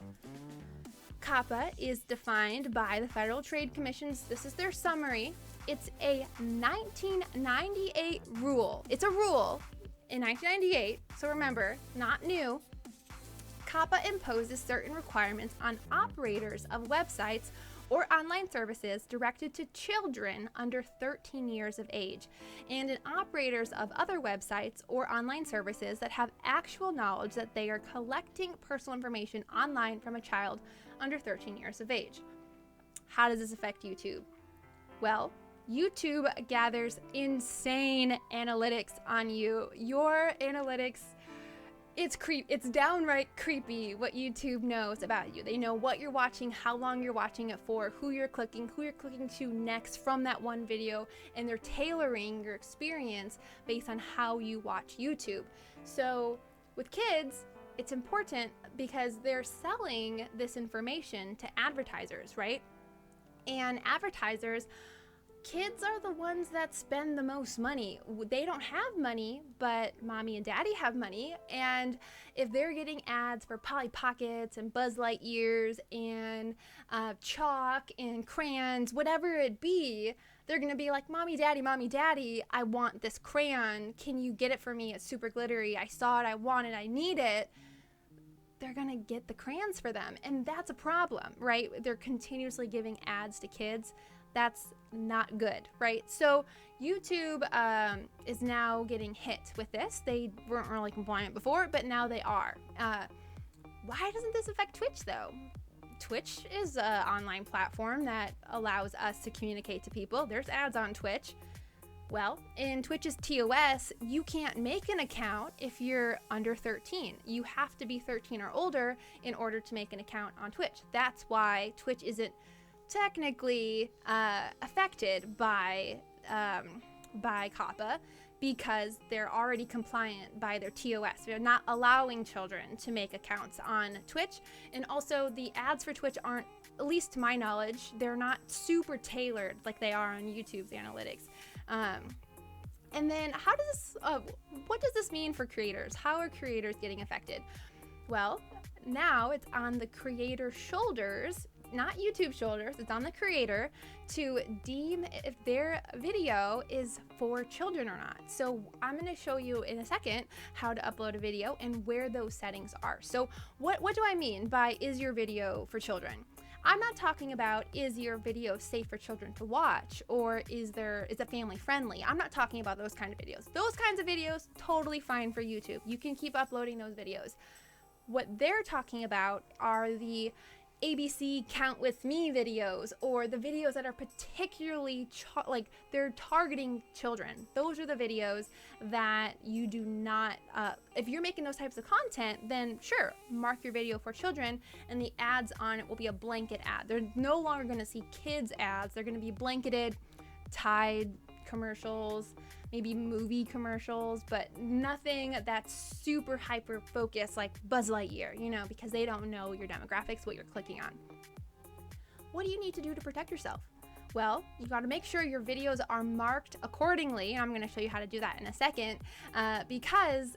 [SPEAKER 1] Kappa is defined by the Federal Trade Commission's, this is their summary. It's a 1998 rule. It's a rule in 1998, so remember, not new. Kappa imposes certain requirements on operators of websites or online services directed to children under 13 years of age, and in operators of other websites or online services that have actual knowledge that they are collecting personal information online from a child under 13 years of age. How does this affect YouTube? Well, YouTube gathers insane analytics on you. Your analytics, It's downright creepy what YouTube knows about you. They know what you're watching, how long you're watching it for, who you're clicking to next from that one video, and they're tailoring your experience based on how you watch YouTube. So with kids, it's important because they're selling this information to advertisers, right? And advertisers, kids are the ones that spend the most money. They don't have money, but mommy and daddy have money. And if they're getting ads for Polly Pockets and Buzz Lightyears and chalk and crayons, whatever it be, they're gonna be like, mommy, daddy, I want this crayon. Can you get it for me? It's super glittery. I saw it, I want it, I need it. They're gonna get the crayons for them. And that's a problem, right? They're continuously giving ads to kids. That's not good, right? So YouTube is now getting hit with this. They weren't really compliant before, but now they are. Why doesn't this affect Twitch though? Twitch is an online platform that allows us to communicate to people. There's ads on Twitch. Well, in Twitch's TOS, you can't make an account if you're under 13. You have to be 13 or older in order to make an account on Twitch. That's why Twitch isn't technically affected by COPPA, because they're already compliant by their TOS. They're not allowing children to make accounts on Twitch. And also the ads for Twitch aren't, at least to my knowledge, they're not super tailored like they are on YouTube's analytics. And then how does this, what does this mean for creators? How are creators getting affected? Well, now it's on the creator's shoulders, not YouTube's shoulders, it's on the creator to deem if their video is for children or not. So I'm gonna show you in a second how to upload a video and where those settings are. So what do I mean by is your video for children? I'm not talking about is your video safe for children to watch, or is it family friendly? I'm not talking about those kind of videos. Those kinds of videos, totally fine for YouTube. You can keep uploading those videos. What they're talking about are the ABC Count With Me videos, or the videos that are particularly like they're targeting children. Those are the videos that you do not, if you're making those types of content, then sure, mark your video for children, and the ads on it will be a blanket ad. They're no longer going to see kids ads. They're going to be blanketed Tide commercials, maybe movie commercials, but nothing that's super hyper focused like Buzz Lightyear, you know, because they don't know your demographics, what you're clicking on. What do you need to do to protect yourself? Well, you got to make sure your videos are marked accordingly. I'm going to show you how to do that in a second, because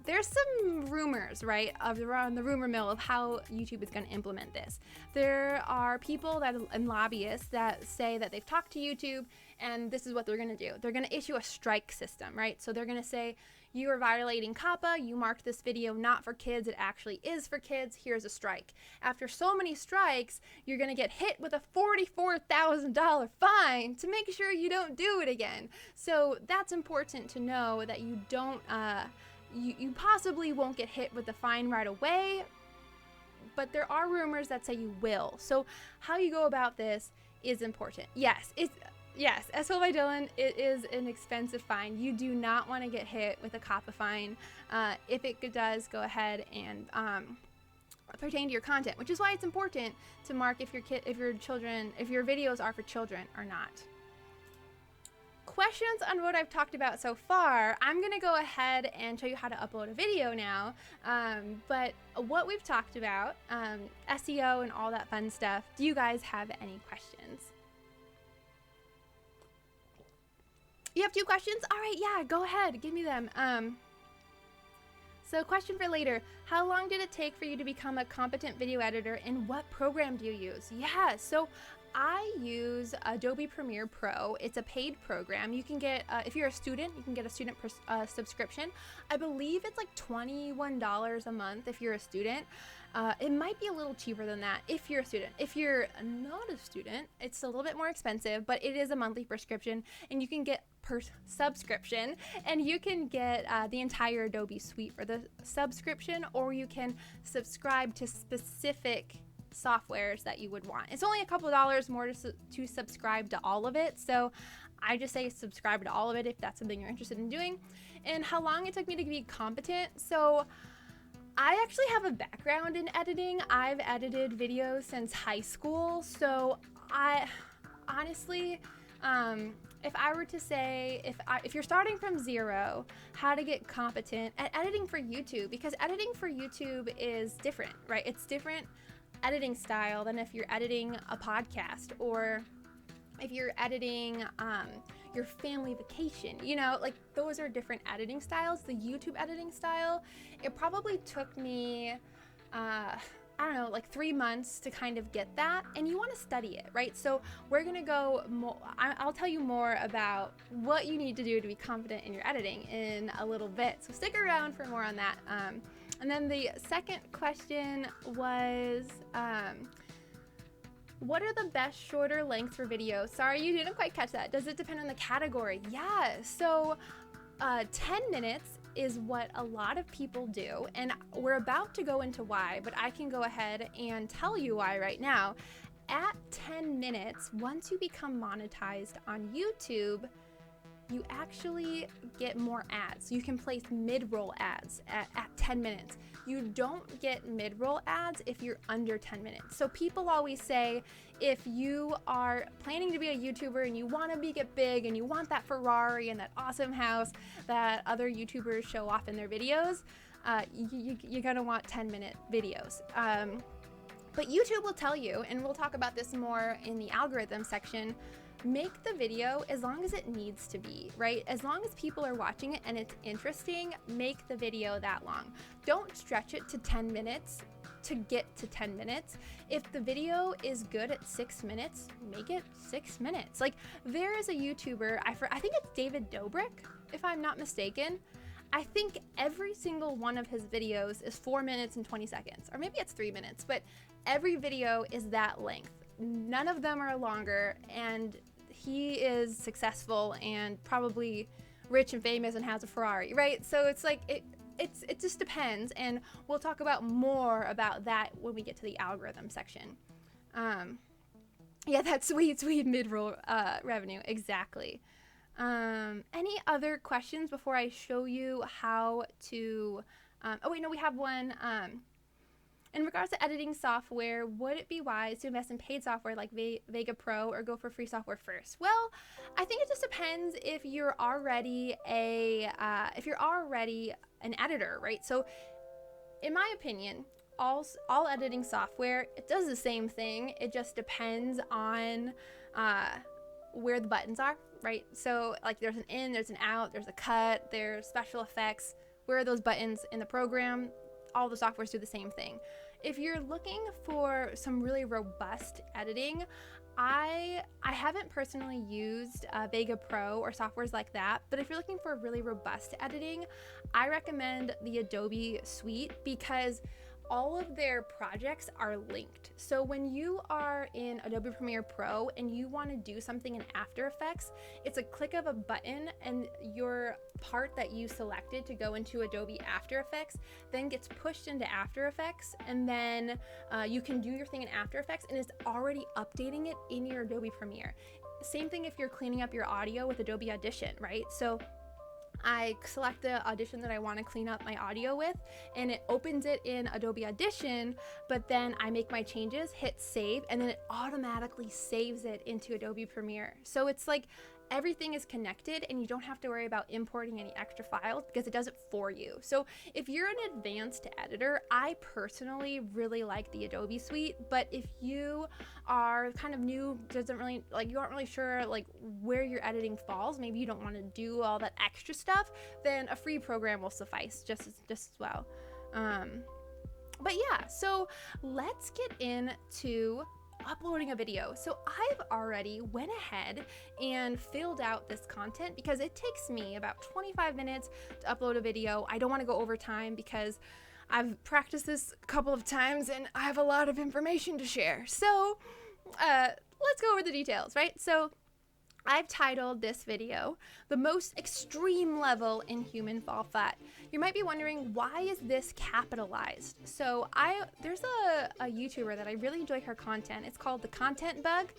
[SPEAKER 1] there's some rumors, right, around the rumor mill of how YouTube is going to implement this. There are people and lobbyists that say that they've talked to YouTube, and this is what they're going to do. They're going to issue a strike system, right? So they're going to say, you are violating COPPA, you marked this video not for kids, it actually is for kids, here's a strike. After so many strikes, you're going to get hit with a $44,000 fine to make sure you don't do it again. So that's important to know, that you don't, you possibly won't get hit with the fine right away, but there are rumors that say you will. So how you go about this is important. Yes, as told by Dylan, it is an expensive fine. You do not want to get hit with a COPPA fine. If it does, go ahead and pertain to your content, which is why it's important to mark if your videos are for children or not. Questions on what I've talked about so far, I'm going to go ahead and show you how to upload a video now, but what we've talked about, SEO and all that fun stuff, do you guys have any questions? You have 2 questions? All right, yeah, go ahead, give me them. So question for later, how long did it take for you to become a competent video editor, and what program do you use? Yeah, so I use Adobe Premiere Pro. It's a paid program. You can get, if you're a student, you can get a student subscription. I believe it's like $21 a month if you're a student. It might be a little cheaper than that if you're a student. If you're not a student, it's a little bit more expensive, but it is a monthly prescription, and you can get subscription, and you can get the entire Adobe suite for the subscription, or you can subscribe to specific softwares that you would want. It's only a couple of dollars more to subscribe to all of it, so I just say subscribe to all of it if that's something you're interested in doing. And how long it took me to be competent, so I actually have a background in editing. I've edited videos since high school, so I honestly, if I were to say, if you're starting from zero, how to get competent at editing for YouTube, because editing for YouTube is different, right? It's different editing style than if you're editing a podcast, or if you're editing your family vacation, you know, like those are different editing styles. The YouTube editing style, it probably took me, I don't know, like 3 months to kind of get that, and you want to study it, right? So we're gonna go more, I'll tell you more about what you need to do to be confident in your editing in a little bit, so stick around for more on that. And then the second question was, what are the best shorter lengths for videos? Sorry, you didn't quite catch that. Does it depend on the category? Yeah, so 10 minutes is what a lot of people do, and we're about to go into why, but I can go ahead and tell you why right now. At 10 minutes, once you become monetized on YouTube, you actually get more ads. You can place mid-roll ads at 10 minutes. You don't get mid-roll ads if you're under 10 minutes. So people always say, if you are planning to be a YouTuber and you want to get big and you want that Ferrari and that awesome house that other YouTubers show off in their videos, you're gonna want 10-minute videos. But YouTube will tell you, and we'll talk about this more in the algorithm section, make the video as long as it needs to be, right? As long as people are watching it and it's interesting, make the video that long. Don't stretch it to 10 minutes to get to 10 minutes. If the video is good at 6 minutes, make it 6 minutes. Like, there is a YouTuber, I think it's David Dobrik, if I'm not mistaken. I think every single one of his videos is 4 minutes and 20 seconds, or maybe it's 3 minutes, but every video is that length. None of them are longer, and he is successful and probably rich and famous and has a Ferrari, right? So it's like, it just depends, and we'll talk about more about that when we get to the algorithm section. Yeah, that sweet mid-roll revenue, exactly. Any other questions before I show you how to, oh wait, no, we have one. In regards to editing software, would it be wise to invest in paid software like Vega Pro or go for free software first? Well, I think it just depends if you're already an editor, right? So in my opinion, all editing software, it does the same thing. It just depends on where the buttons are, right? So like there's an in, there's an out, there's a cut, there's special effects. Where are those buttons in the program? All the softwares do the same thing. If you're looking for some really robust editing, I haven't personally used Vega Pro or softwares like that, but if you're looking for really robust editing, I recommend the Adobe suite, because all of their projects are linked. So when you are in Adobe Premiere Pro and you want to do something in After Effects, it's a click of a button, and your part that you selected to go into Adobe After Effects then gets pushed into After Effects, and then you can do your thing in After Effects, and it's already updating it in your Adobe Premiere. Same thing if you're cleaning up your audio with Adobe Audition, right? So I select the audition that I want to clean up my audio with, and it opens it in Adobe Audition, but then I make my changes, hit save, and then it automatically saves it into Adobe Premiere. So it's like everything is connected, and you don't have to worry about importing any extra files because it does it for you. So if you're an advanced editor, I personally really like the Adobe suite, but if you are kind of new, you aren't really sure like where your editing falls, maybe you don't want to do all that extra stuff, then a free program will suffice just as well. But yeah, so let's get into uploading a video. So I've already went ahead and filled out this content because it takes me about 25 minutes to upload a video. I don't want to go over time because I've practiced this a couple of times and I have a lot of information to share. So let's go over the details, right? So I've titled this video, "The Most Extreme Level in Human Fall Flat." You might be wondering, why is this capitalized? So there's a YouTuber that I really enjoy her content. It's called The Content Bug.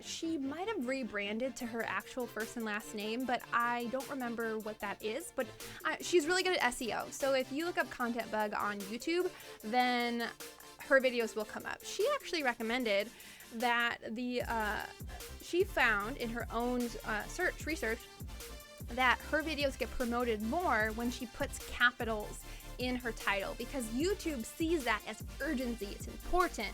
[SPEAKER 1] She might have rebranded to her actual first and last name, but I don't remember what that is. But she's really good at SEO. So if you look up Content Bug on YouTube, then her videos will come up. She actually recommended that she found in her own research that her videos get promoted more when she puts capitals in her title, because YouTube sees that as urgency. It's important.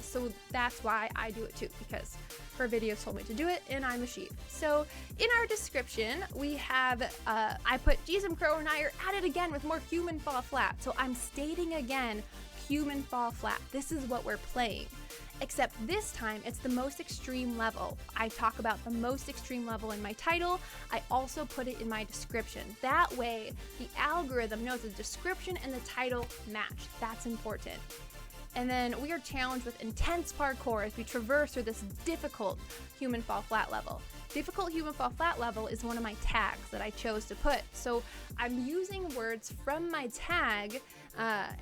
[SPEAKER 1] So that's why I do it too, because her videos told me to do it and I'm a sheep. So in our description, we have, I put GSM Crow and I are at it again with more human fall flat. So I'm stating again, human fall flat. This is what we're playing. Except this time, it's the most extreme level. I talk about the most extreme level in my title. I also put it in my description. That way, the algorithm knows the description and the title match. That's important. And then we are challenged with intense parkour as we traverse through this difficult human fall flat level. Difficult human fall flat level is one of my tags that I chose to put. So I'm using words from my tag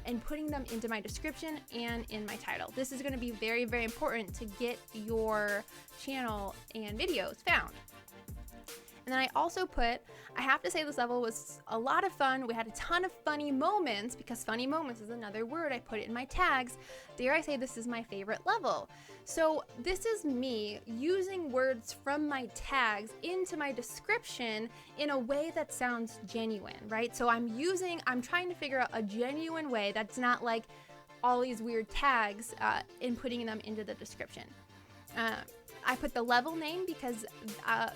[SPEAKER 1] and putting them into my description and in my title. This is going to be very, very important to get your channel and videos found. And then I also put, I have to say this level was a lot of fun. We had a ton of funny moments, because funny moments is another word. I put it in my tags. Dare I say this is my favorite level. So this is me using words from my tags into my description in a way that sounds genuine, right? So I'm trying to figure out a genuine way that's not like all these weird tags in putting them into the description. I put the level name because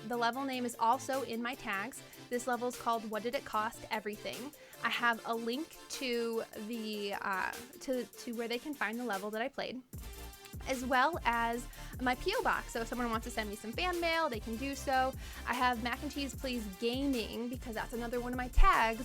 [SPEAKER 1] the level name is also in my tags. This level is called What Did It Cost? Everything. I have a link to the to where they can find the level that I played, as well as my P.O. box. So if someone wants to send me some fan mail, they can do so. I have MacNcheesePlz Gaming because that's another one of my tags,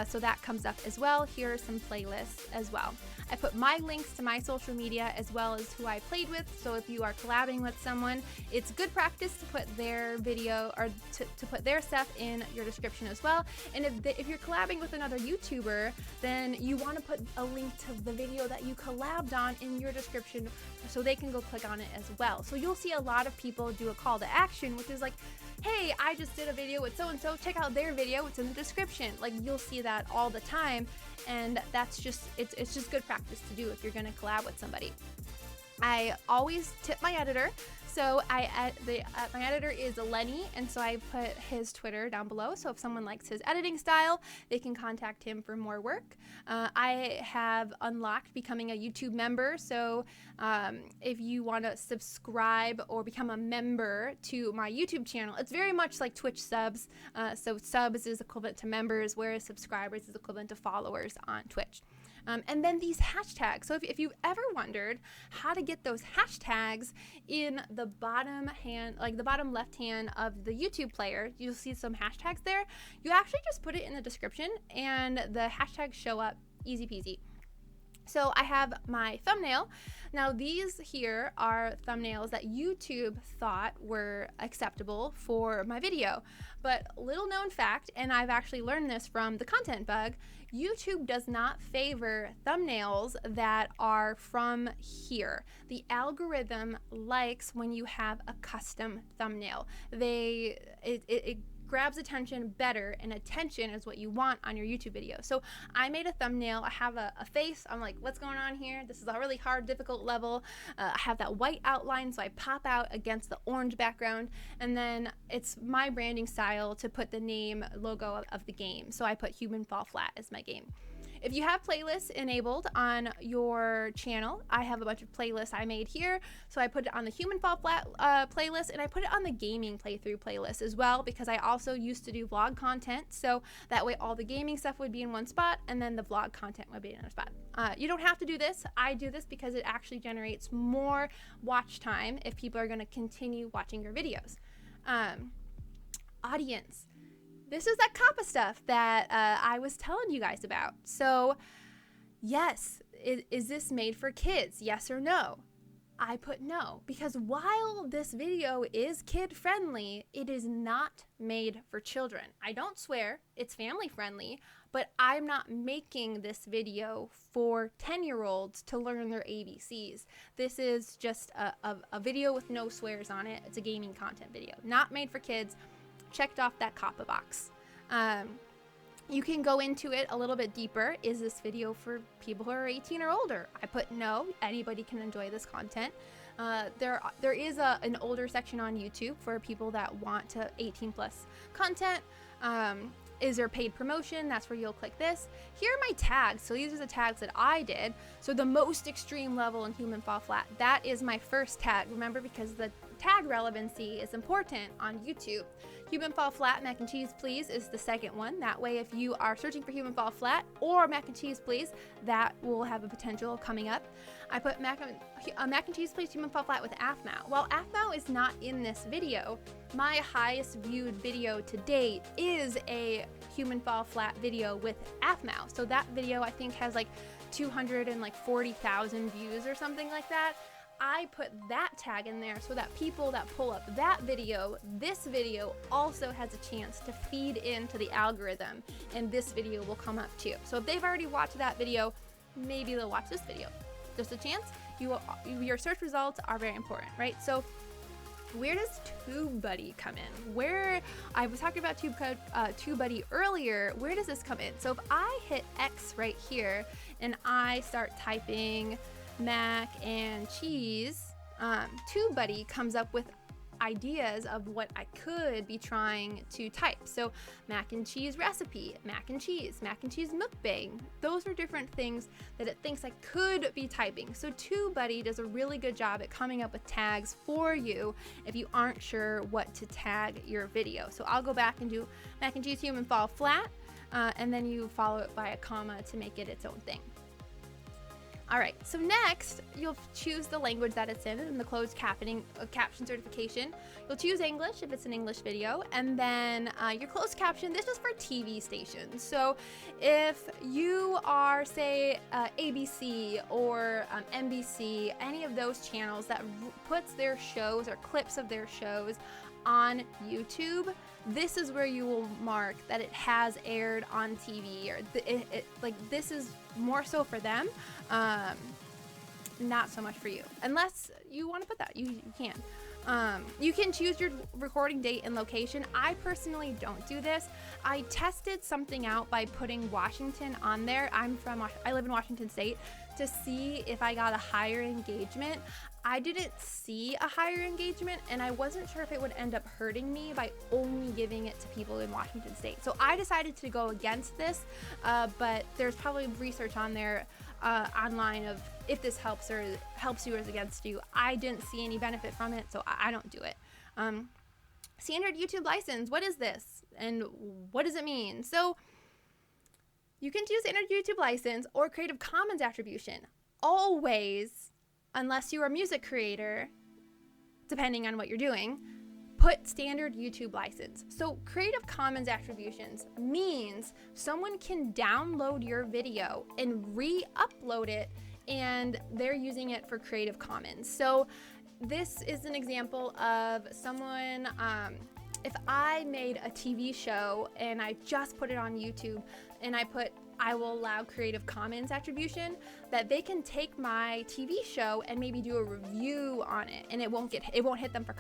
[SPEAKER 1] so that comes up as well. Here are some playlists as well. I put my links to my social media as well as who I played with, so if you are collabing with someone, it's good practice to put their video or to put their stuff in your description as well. And if you're collabing with another YouTuber, then you want to put a link to the video that you collabed on in your description so they can go click on it as well. So you'll see a lot of people do a call to action, which is like, hey, I just did a video with so-and-so, check out their video, it's in the description. Like, you'll see that all the time, and that's just, it's just good practice to do if you're gonna collab with somebody. I always tip my editor. So my editor is Lenny, and so I put his Twitter down below. So if someone likes his editing style, they can contact him for more work. I have unlocked becoming a YouTube member. So if you want to subscribe or become a member to my YouTube channel, it's very much like Twitch subs. So subs is equivalent to members, whereas subscribers is equivalent to followers on Twitch. And then these hashtags. So if you've ever wondered how to get those hashtags in the bottom hand, like the bottom left hand of the YouTube player, you'll see some hashtags there. You actually just put it in the description and the hashtags show up easy peasy. So I have my thumbnail. Now these here are thumbnails that YouTube thought were acceptable for my video. But little known fact, and I've actually learned this from the Content Bug, YouTube does not favor thumbnails that are from here. The algorithm likes when you have a custom thumbnail. It grabs attention better, and attention is what you want on your YouTube video. So I made a thumbnail. I have a face. I'm like, what's going on here? This is a really hard, difficult level. I have that white outline, so I pop out against the orange background, and then it's my branding style to put the name logo of the game. So I put Human Fall Flat as my game. If you have playlists enabled on your channel, I have a bunch of playlists I made here. So I put it on the Human Fall Flat playlist, and I put it on the gaming playthrough playlist as well, because I also used to do vlog content. So that way all the gaming stuff would be in one spot, and then the vlog content would be in another spot. You don't have to do this. I do this because it actually generates more watch time if people are going to continue watching your videos. Audience. This is that COPPA stuff that I was telling you guys about. So yes, is this made for kids? Yes or no? I put no, because while this video is kid friendly, it is not made for children. I don't swear, it's family friendly, but I'm not making this video for 10-year-olds to learn their ABCs. This is just a video with no swears on it. It's a gaming content video, not made for kids. Checked off that COPPA box. You can go into it a little bit deeper. Is this video for people who are 18 or older? I put no, anybody can enjoy this content. There is an older section on YouTube for people that want to 18+ content. Is there paid promotion? That's where you'll click this. Here are my tags. So these are the tags that I did. So the most extreme level in human fall flat, that is my first tag. Remember, because the tag relevancy is important on YouTube. Human fall flat, mac and cheese please is the second one. That way, if you are searching for human fall flat or mac and cheese please, that will have a potential coming up. I put mac and cheese please human fall flat with AFMAO. While AFMAO is not in this video, my highest viewed video to date is a human fall flat video with AFMAO. So that video I think has like 240,000 views or something like that. I put that tag in there so that people that pull up that video, this video also has a chance to feed into the algorithm, and this video will come up too. So if they've already watched that video, maybe they'll watch this video. Just a chance. Your search results are very important, right? So where does TubeBuddy come in? Where I was talking about TubeBuddy earlier, where does this come in? So if I hit X right here and I start typing mac and cheese, TubeBuddy comes up with ideas of what I could be trying to type. So mac and cheese recipe, mac and cheese mukbang. Those are different things that it thinks I could be typing. So TubeBuddy does a really good job at coming up with tags for you if you aren't sure what to tag your video. So I'll go back and do mac and cheese human fall flat, and then you follow it by a comma to make it its own thing. All right, so next you'll choose the language that it's in and the closed caption certification. You'll choose English if it's an English video, and then your closed caption, this is for TV stations. So if you are, say, ABC or NBC, any of those channels that puts their shows or clips of their shows on YouTube, this is where you will mark that it has aired on TV, or like this is more so for them, not so much for you, unless you want to put that. You can. You can choose your recording date and location. I personally don't do this. I tested something out by putting Washington on there. I live in Washington State, to see if I got a higher engagement. I didn't see a higher engagement, and I wasn't sure if it would end up hurting me by only giving it to people in Washington State. So I decided to go against this, but there's probably research on there online of if this helps or helps you or is against you. I didn't see any benefit from it, so I don't do it. Standard YouTube license, what is this and what does it mean? So you can choose standard YouTube license or Creative Commons attribution. Always, unless you're a music creator, depending on what you're doing, put standard YouTube license. So Creative Commons attributions means someone can download your video and re-upload it, and they're using it for Creative Commons. So this is an example of someone, if I made a TV show and I just put it on YouTube and I will allow Creative Commons attribution, that they can take my TV show and maybe do a review on it, and it won't hit them for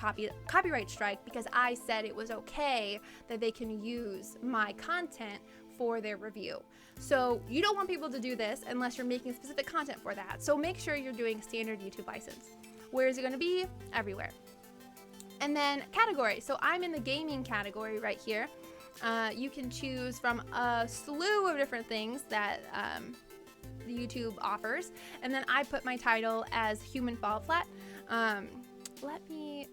[SPEAKER 1] copyright strike, because I said it was okay that they can use my content for their review. So you don't want people to do this unless you're making specific content for that. So make sure you're doing standard YouTube license. Where is it going to be? Everywhere. And then category. So I'm in the gaming category right here. You can choose from a slew of different things that the YouTube offers. And then I put my title as Human Fall Flat. Let me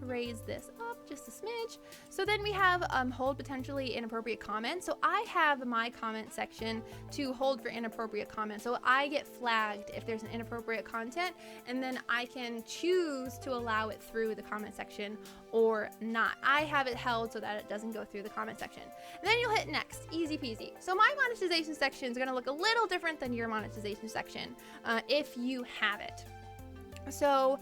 [SPEAKER 1] raise this up just a smidge. So then we have hold potentially inappropriate comments. So I have my comment section to hold for inappropriate comments. So I get flagged if there's an inappropriate content, and then I can choose to allow it through the comment section or not. I have it held so that it doesn't go through the comment section. And then you'll hit next, easy peasy. So my monetization section is going to look a little different than your monetization section if you have it. So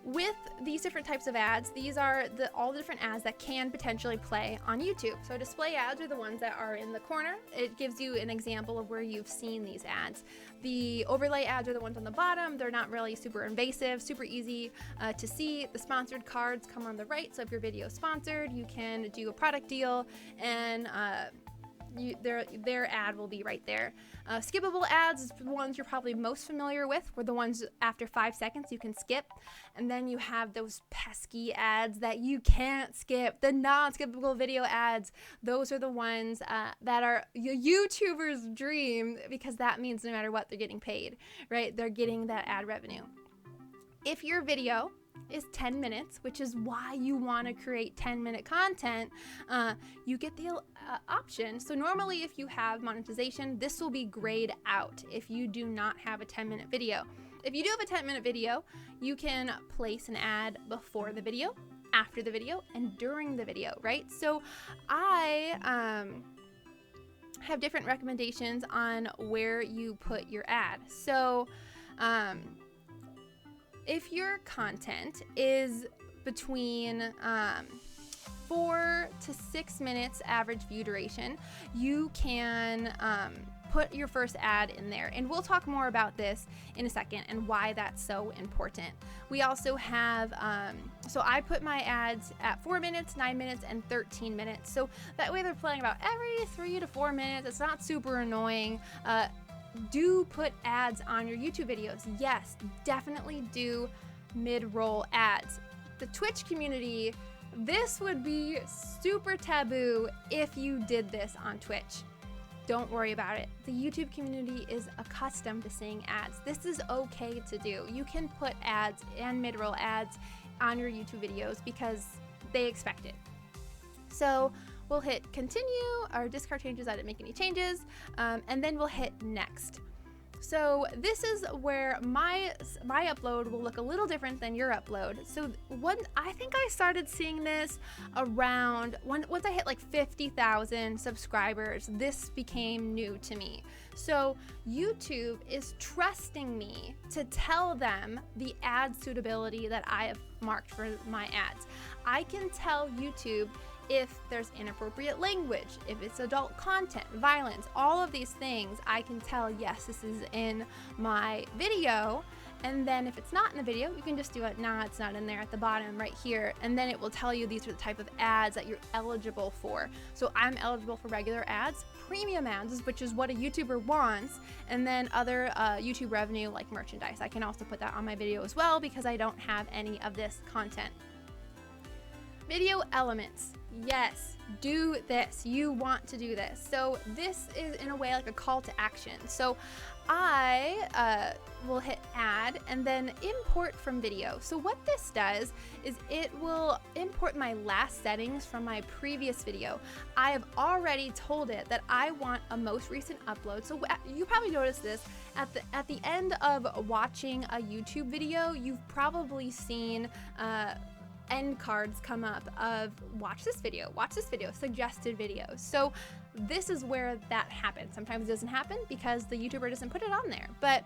[SPEAKER 1] with these different types of ads, these are all the different ads that can potentially play on YouTube. So display ads are the ones that are in the corner. It gives you an example of where you've seen these ads. The overlay ads are the ones on the bottom. They're not really super invasive, super easy to see. The sponsored cards come on the right. So if your video is sponsored, you can do a product deal and their ad will be right there. Skippable ads is the ones you're probably most familiar with, were the ones after 5 seconds you can skip. And then you have those pesky ads that you can't skip, the non-skippable video ads. Those are the ones that are YouTuber's dream, because that means no matter what, they're getting paid, right? They're getting that ad revenue. If your video is 10 minutes, which is why you want to create 10-minute content, you get the option. So normally if you have monetization, this will be grayed out if you do not have a 10-minute video. If you do have a 10-minute video, you can place an ad before the video, after the video, and during the video, right? So I have different recommendations on where you put your ad. So if your content is between 4 to 6 minutes average view duration, you can put your first ad in there. And we'll talk more about this in a second and why that's so important. We also have, so I put my ads at 4 minutes, 9 minutes, and 13 minutes. So that way they're playing about every 3 to 4 minutes. It's not super annoying. Do put ads on your YouTube videos. Yes, definitely do mid-roll ads. The Twitch community, this would be super taboo if you did this on Twitch. Don't worry about it. The YouTube community is accustomed to seeing ads. This is okay to do. You can put ads and mid-roll ads on your YouTube videos because they expect it. So we'll hit continue. Our discard changes. I didn't make any changes. And then we'll hit next. So this is where my upload will look a little different than your upload. So I think I started seeing this around once I hit like 50,000 subscribers. This became new to me. So YouTube is trusting me to tell them the ad suitability that I have marked for my ads. I can tell YouTube if there's inappropriate language, if it's adult content, violence, all of these things. I can tell, yes, this is in my video. And then if it's not in the video, you can just do it, nah, it's not in there at the bottom right here. And then it will tell you these are the type of ads that you're eligible for. So I'm eligible for regular ads, premium ads, which is what a YouTuber wants, and then other YouTube revenue like merchandise. I can also put that on my video as well because I don't have any of this content. Video elements. Yes, do this. You want to do this. So this is in a way like a call to action. So I will hit add and then import from video. So what this does is it will import my last settings from my previous video. I have already told it that I want a most recent upload. So you probably noticed this at the end of watching a YouTube video, you've probably seen end cards come up of watch this video, suggested videos. So this is where that happens. Sometimes it doesn't happen because the YouTuber doesn't put it on there. But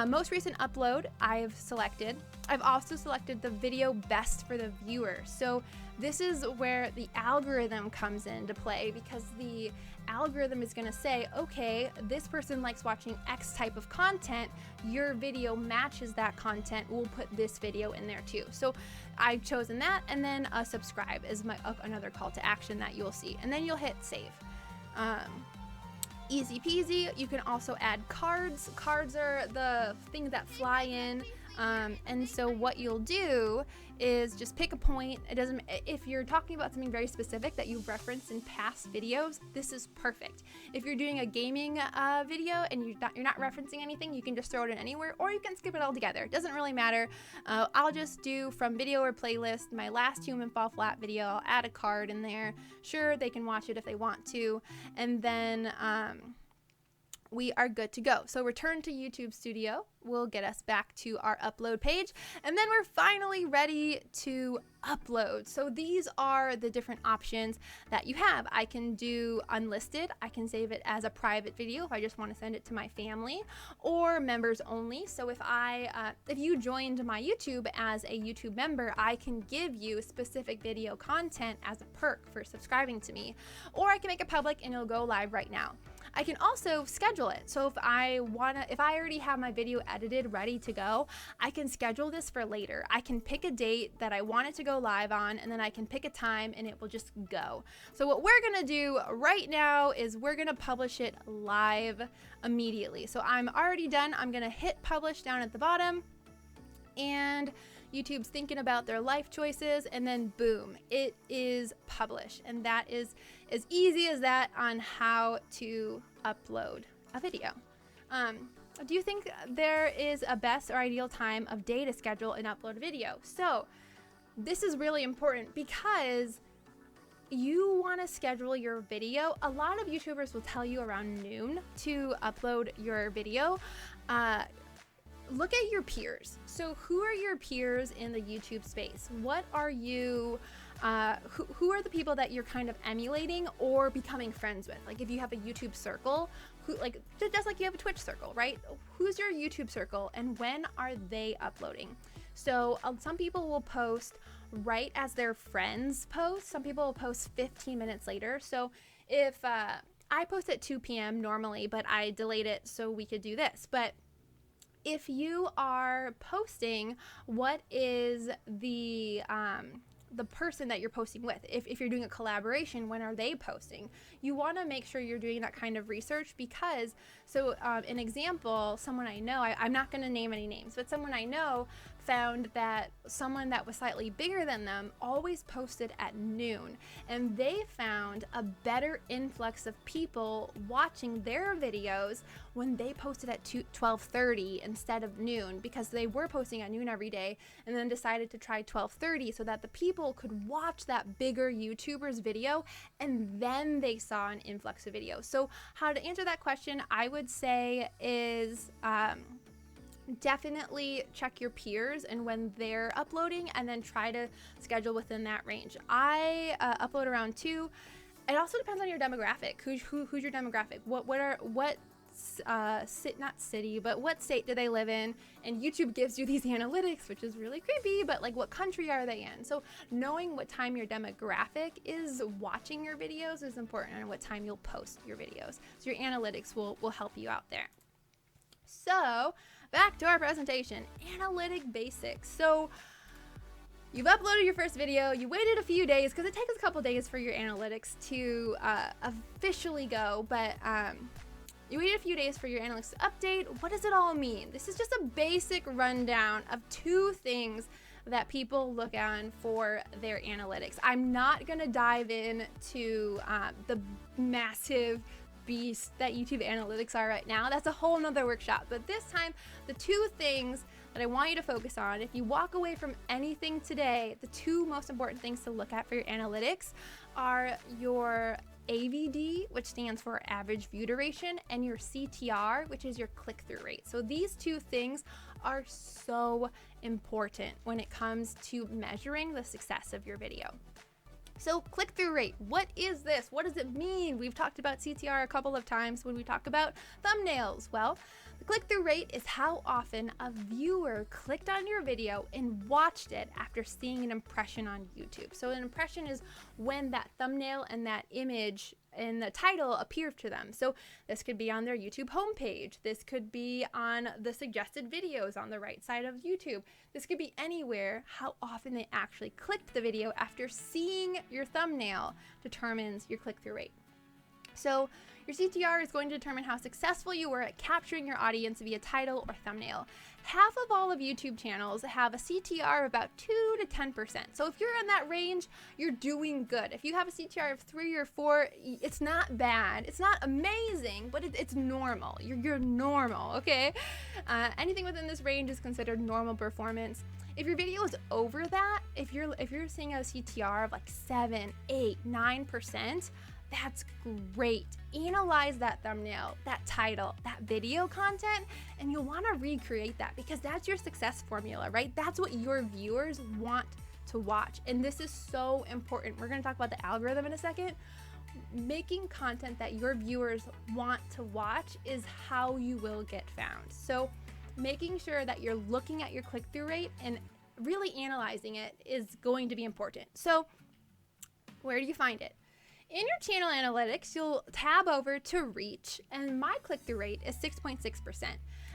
[SPEAKER 1] most recent upload I've selected. I've also selected the video best for the viewer. So this is where the algorithm comes into play, because the algorithm is going to say, okay, this person likes watching X type of content, your video matches that content, we'll put this video in there too. So I've chosen that, and then subscribe is another call to action that you'll see, and then you'll hit save. Easy peasy. You can also add cards. Cards are the things that fly in. And so what you'll do is just pick a point. If you're talking about something very specific that you've referenced in past videos, this is perfect. If you're doing a gaming video and you're not referencing anything, you can just throw it in anywhere, or you can skip it all together. It doesn't really matter. I'll just do from video or playlist, my last human fall flat video. I'll add a card in there. Sure, they can watch it if they want to. And then we are good to go. So return to YouTube Studio will get us back to our upload page, and then we're finally ready to upload. So these are the different options that you have. I can do unlisted. I can save it as a private video if I just want to send it to my family, or members only. So if you joined my YouTube as a YouTube member, I can give you specific video content as a perk for subscribing to me, or I can make it public and it'll go live right now. I can also schedule it. So if I already have my video edited, ready to go, I can schedule this for later. I can pick a date that I want it to go live on, and then I can pick a time and it will just go. So what we're gonna do right now is we're gonna publish it live immediately. So I'm already done. I'm gonna hit publish down at the bottom, and YouTube's thinking about their life choices, and then boom, it is published. And that is as easy as that on how to upload a video. Do you think there is a best or ideal time of day to schedule and upload a video? So this is really important because you want to schedule your video. A lot of YouTubers will tell you around noon to upload your video. Look at your peers. So who are your peers in the YouTube space? What are you, who are the people that you're kind of emulating or becoming friends with? Like if you have a YouTube circle, just like you have a Twitch circle, right? Who's your YouTube circle and when are they uploading? So some people will post right as their friends post. Some people will post 15 minutes later. So if I post at 2 p.m. normally, but I delayed it so we could do this. But if you are posting, what is the person that you're posting with? If you're doing a collaboration, when are they posting? You want to make sure you're doing that kind of research because, an example, someone I know, I'm not going to name any names, but someone I know found that someone that was slightly bigger than them always posted at noon, and they found a better influx of people watching their videos when they posted at 12:30 instead of noon, because they were posting at noon every day and then decided to try 12:30 so that the people could watch that bigger YouTuber's video and then they saw an influx of videos. So how to answer that question, I would say is definitely check your peers and when they're uploading, and then try to schedule within that range. I upload around 2. It also depends on your demographic. Who's your demographic? What state do they live in? And YouTube gives you these analytics, which is really creepy, but like what country are they in? So knowing what time your demographic is watching your videos is important, and what time you'll post your videos. So your analytics will help you out there. So back to our presentation, analytic basics. So you've uploaded your first video, you waited a few days, because it takes a couple days for your analytics to officially go, but you waited a few days for your analytics to update. What does it all mean? This is just a basic rundown of 2 things that people look on for their analytics. I'm not gonna dive into the massive beast that YouTube analytics are right now. That's a whole nother workshop. But this time, the 2 things that I want you to focus on, if you walk away from anything today, the 2 most important things to look at for your analytics are your AVD, which stands for average view duration, and your CTR, which is your click-through rate. So these 2 things are so important when it comes to measuring the success of your video. So click-through rate, what is this? What does it mean? We've talked about CTR a couple of times when we talk about thumbnails. Well, the click-through rate is how often a viewer clicked on your video and watched it after seeing an impression on YouTube. So an impression is when that thumbnail and that image and the title appear to them. So this could be on their YouTube homepage. This could be on the suggested videos on the right side of YouTube. This could be anywhere. How often they actually clicked the video after seeing your thumbnail determines your click-through rate. So your CTR is going to determine how successful you were at capturing your audience via title or thumbnail. Half of all of YouTube channels have a CTR of about 2 to 10%. So if you're in that range, you're doing good. If you have a CTR of 3 or 4, it's not bad. It's not amazing, but it's normal. You're normal, okay? Anything within this range is considered normal performance. If your video is over that, if you're seeing a CTR of like 7, 8, 9%, That's great. Analyze that thumbnail, that title, that video content, and you'll want to recreate that because that's your success formula, right? That's what your viewers want to watch. And this is so important. We're going to talk about the algorithm in a second. Making content that your viewers want to watch is how you will get found. So making sure that you're looking at your click-through rate and really analyzing it is going to be important. So where do you find it? In your channel analytics, you'll tab over to reach, and my click-through rate is 6.6%.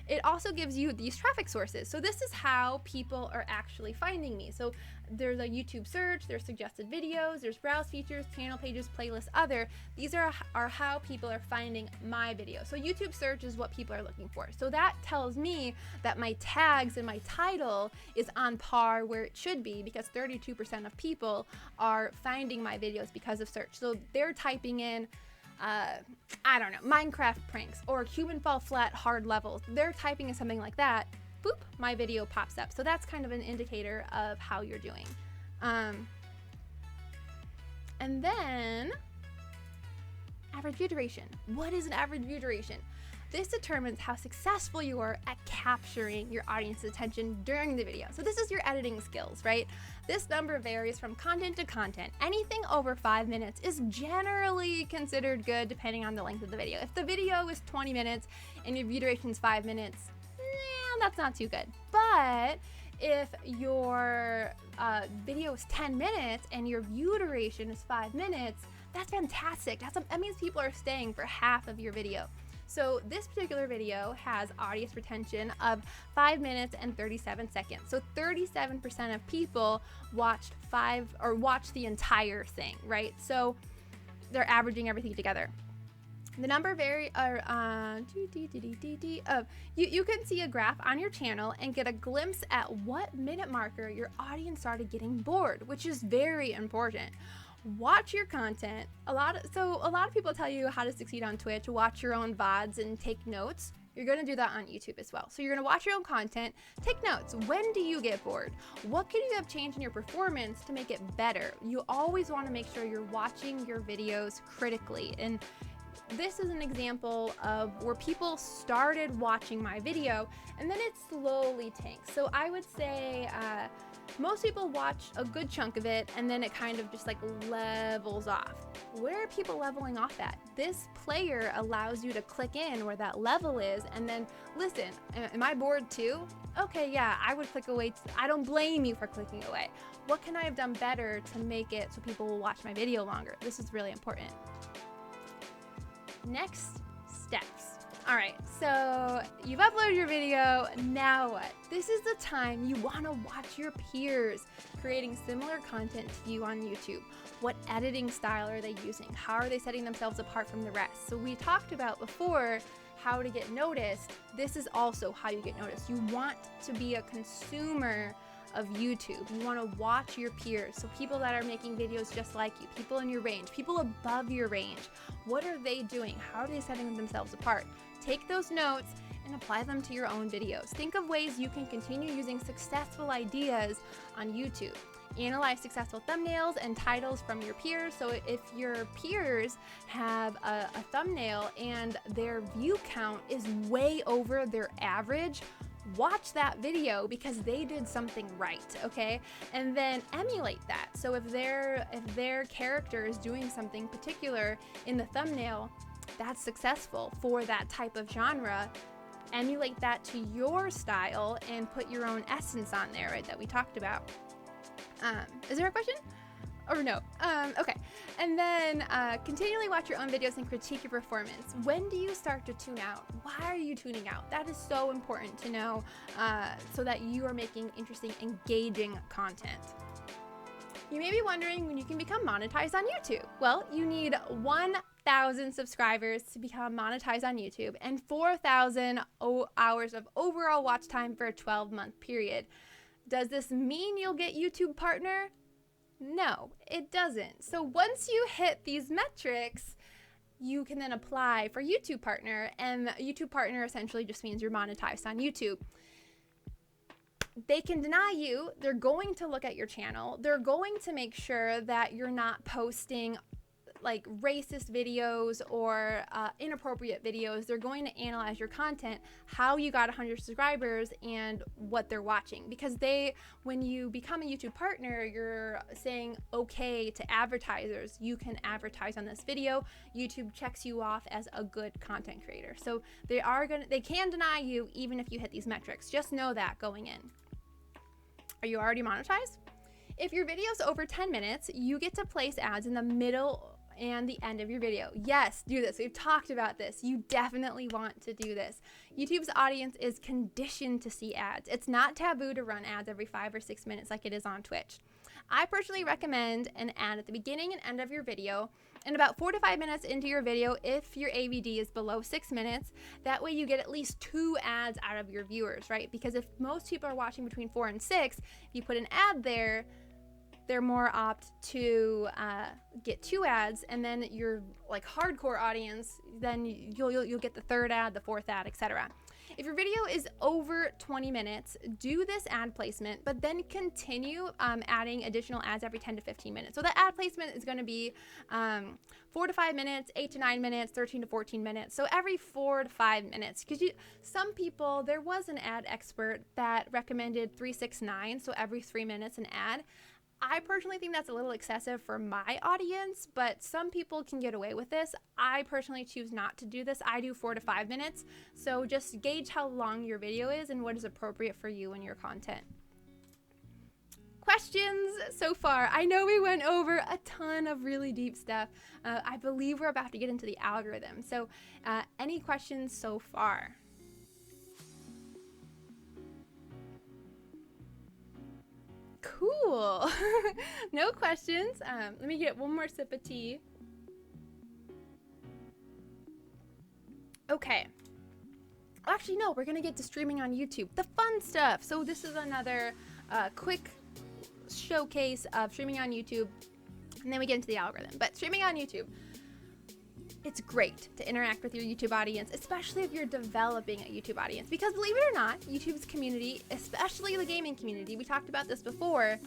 [SPEAKER 1] It also gives you these traffic sources. So this is how people are actually finding me. So there's a YouTube search, there's suggested videos, there's browse features, channel pages, playlists, other. These are how people are finding my video. So YouTube search is what people are looking for. So that tells me that my tags and my title is on par where it should be because 32% of people are finding my videos because of search. So they're typing in I don't know, Minecraft pranks or human fall flat hard levels. They're typing in something like that, boop, my video pops up. So that's kind of an indicator of how you're doing. And then average view duration. What is an average view duration? This determines how successful you are at capturing your audience's attention during the video. So this is your editing skills, right? This number varies from content to content. Anything over 5 minutes is generally considered good depending on the length of the video. If the video is 20 minutes and your view duration is 5 minutes, that's not too good. But if your video is 10 minutes and your view duration is 5 minutes, that's fantastic. That means people are staying for half of your video. So this particular video has audience retention of 5 minutes and 37 seconds. So 37% of people watched the entire thing, right? So they're averaging everything together. The number you can see a graph on your channel and get a glimpse at what minute marker your audience started getting bored, which is very important. Watch your content. A lot of people tell you how to succeed on Twitch, watch your own VODs and take notes. You're going to do that on YouTube as well. So you're going to watch your own content, take notes. When do you get bored? What could you have changed in your performance to make it better? You always want to make sure you're watching your videos critically. And this is an example of where people started watching my video and then it slowly tanks. So I would say most people watch a good chunk of it and then it kind of just like levels off. Where are people leveling off at? This player allows you to click in where that level is and then listen, am I bored too? Okay, yeah, I would click away. I don't blame you for clicking away. What can I have done better to make it so people will watch my video longer? This is really important. Next steps. All right, so you've uploaded your video, now what? This is the time you wanna watch your peers creating similar content to you on YouTube. What editing style are they using? How are they setting themselves apart from the rest? So we talked about before how to get noticed. This is also how you get noticed. You want to be a consumer of YouTube. You want to watch your peers. So people that are making videos just like you, people in your range, people above your range. What are they doing? How are they setting themselves apart? Take those notes and apply them to your own videos. Think of ways you can continue using successful ideas on YouTube. Analyze successful thumbnails and titles from your peers. So if your peers have a thumbnail and their view count is way over their average, watch that video because they did something right, okay? And then emulate that. So if their character is doing something particular in the thumbnail that's successful for that type of genre, emulate that to your style and put your own essence on there, right, that we talked about. Is there a question? Or no? Okay. And then continually watch your own videos and critique your performance. When do you start to tune out? Why are you tuning out? That is so important to know so that you are making interesting, engaging content. You may be wondering when you can become monetized on YouTube. Well, you need 1,000 subscribers to become monetized on YouTube and 4,000 hours of overall watch time for a 12-month period. Does this mean you'll get YouTube partner? No, it doesn't. So once you hit these metrics, you can then apply for YouTube partner, and YouTube partner essentially just means you're monetized on YouTube. They can deny you. They're going to look at your channel. They're going to make sure that you're not posting like racist videos or inappropriate videos, they're going to analyze your content, how you got 100 subscribers, and what they're watching. Because when you become a YouTube partner, you're saying okay to advertisers. You can advertise on this video. YouTube checks you off as a good content creator. So they can deny you even if you hit these metrics. Just know that going in. Are you already monetized? If your video is over 10 minutes, you get to place ads in the middle and the end of your video. Yes, do this. We've talked about this. You definitely want to do this. YouTube's audience is conditioned to see ads. It's not taboo to run ads every 5 or 6 minutes like it is on Twitch. I personally recommend an ad at the beginning and end of your video and about 4 to 5 minutes into your video if your AVD is below 6 minutes. That way you get at least 2 ads out of your viewers, right? Because if most people are watching between 4 and 6, if you put an ad there, they're more apt to get 2 ads, and then your like hardcore audience, then you'll get the 3rd ad, the 4th ad, etc. If your video is over 20 minutes, do this ad placement, but then continue adding additional ads every 10 to 15 minutes. So the ad placement is going to be 4 to 5 minutes, 8 to 9 minutes, 13 to 14 minutes. So every 4 to 5 minutes, because some people, there was an ad expert that recommended 369, so every 3 minutes an ad. I personally think that's a little excessive for my audience, but some people can get away with this. I personally choose not to do this. I do 4 to 5 minutes. So just gauge how long your video is and what is appropriate for you and your content. Questions so far? I know we went over a ton of really deep stuff. I believe we're about to get into the algorithm. So any questions so far? Cool. No questions. Let me get one more sip of tea. Okay. Actually, no, we're going to get to streaming on YouTube. The fun stuff. So this is another quick showcase of streaming on YouTube. And then we get into the algorithm. But streaming on YouTube, it's great to interact with your YouTube audience, especially if you're developing a YouTube audience. Because believe it or not, YouTube's community, especially the gaming community, we talked about this before,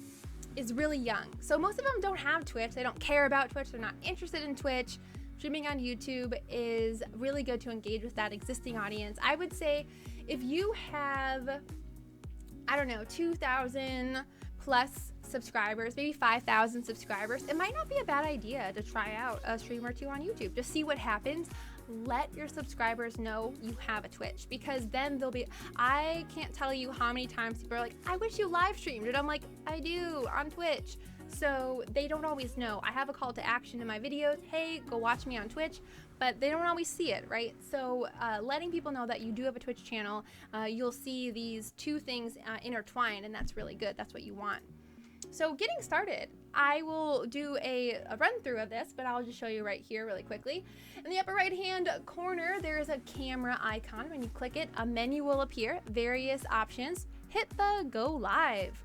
[SPEAKER 1] is really young. So most of them don't have Twitch. They don't care about Twitch. They're not interested in Twitch. Streaming on YouTube is really good to engage with that existing audience. I would say if you have, I don't know, 2,000 plus subscribers, maybe 5,000 subscribers, it might not be a bad idea to try out a stream or 2 on YouTube. Just see what happens. Let your subscribers know you have a Twitch, because then they'll be, I can't tell you how many times people are like, I wish you live streamed. And I'm like, I do on Twitch. So they don't always know. I have a call to action in my videos. Hey, go watch me on Twitch. But they don't always see it, right? So letting people know that you do have a Twitch channel, you'll see these 2 things intertwined, and that's really good. That's what you want. So getting started, I will do a run through of this, but I'll just show you right here really quickly. In the upper right hand corner, there is a camera icon. When you click it, a menu will appear, various options. Hit the go live.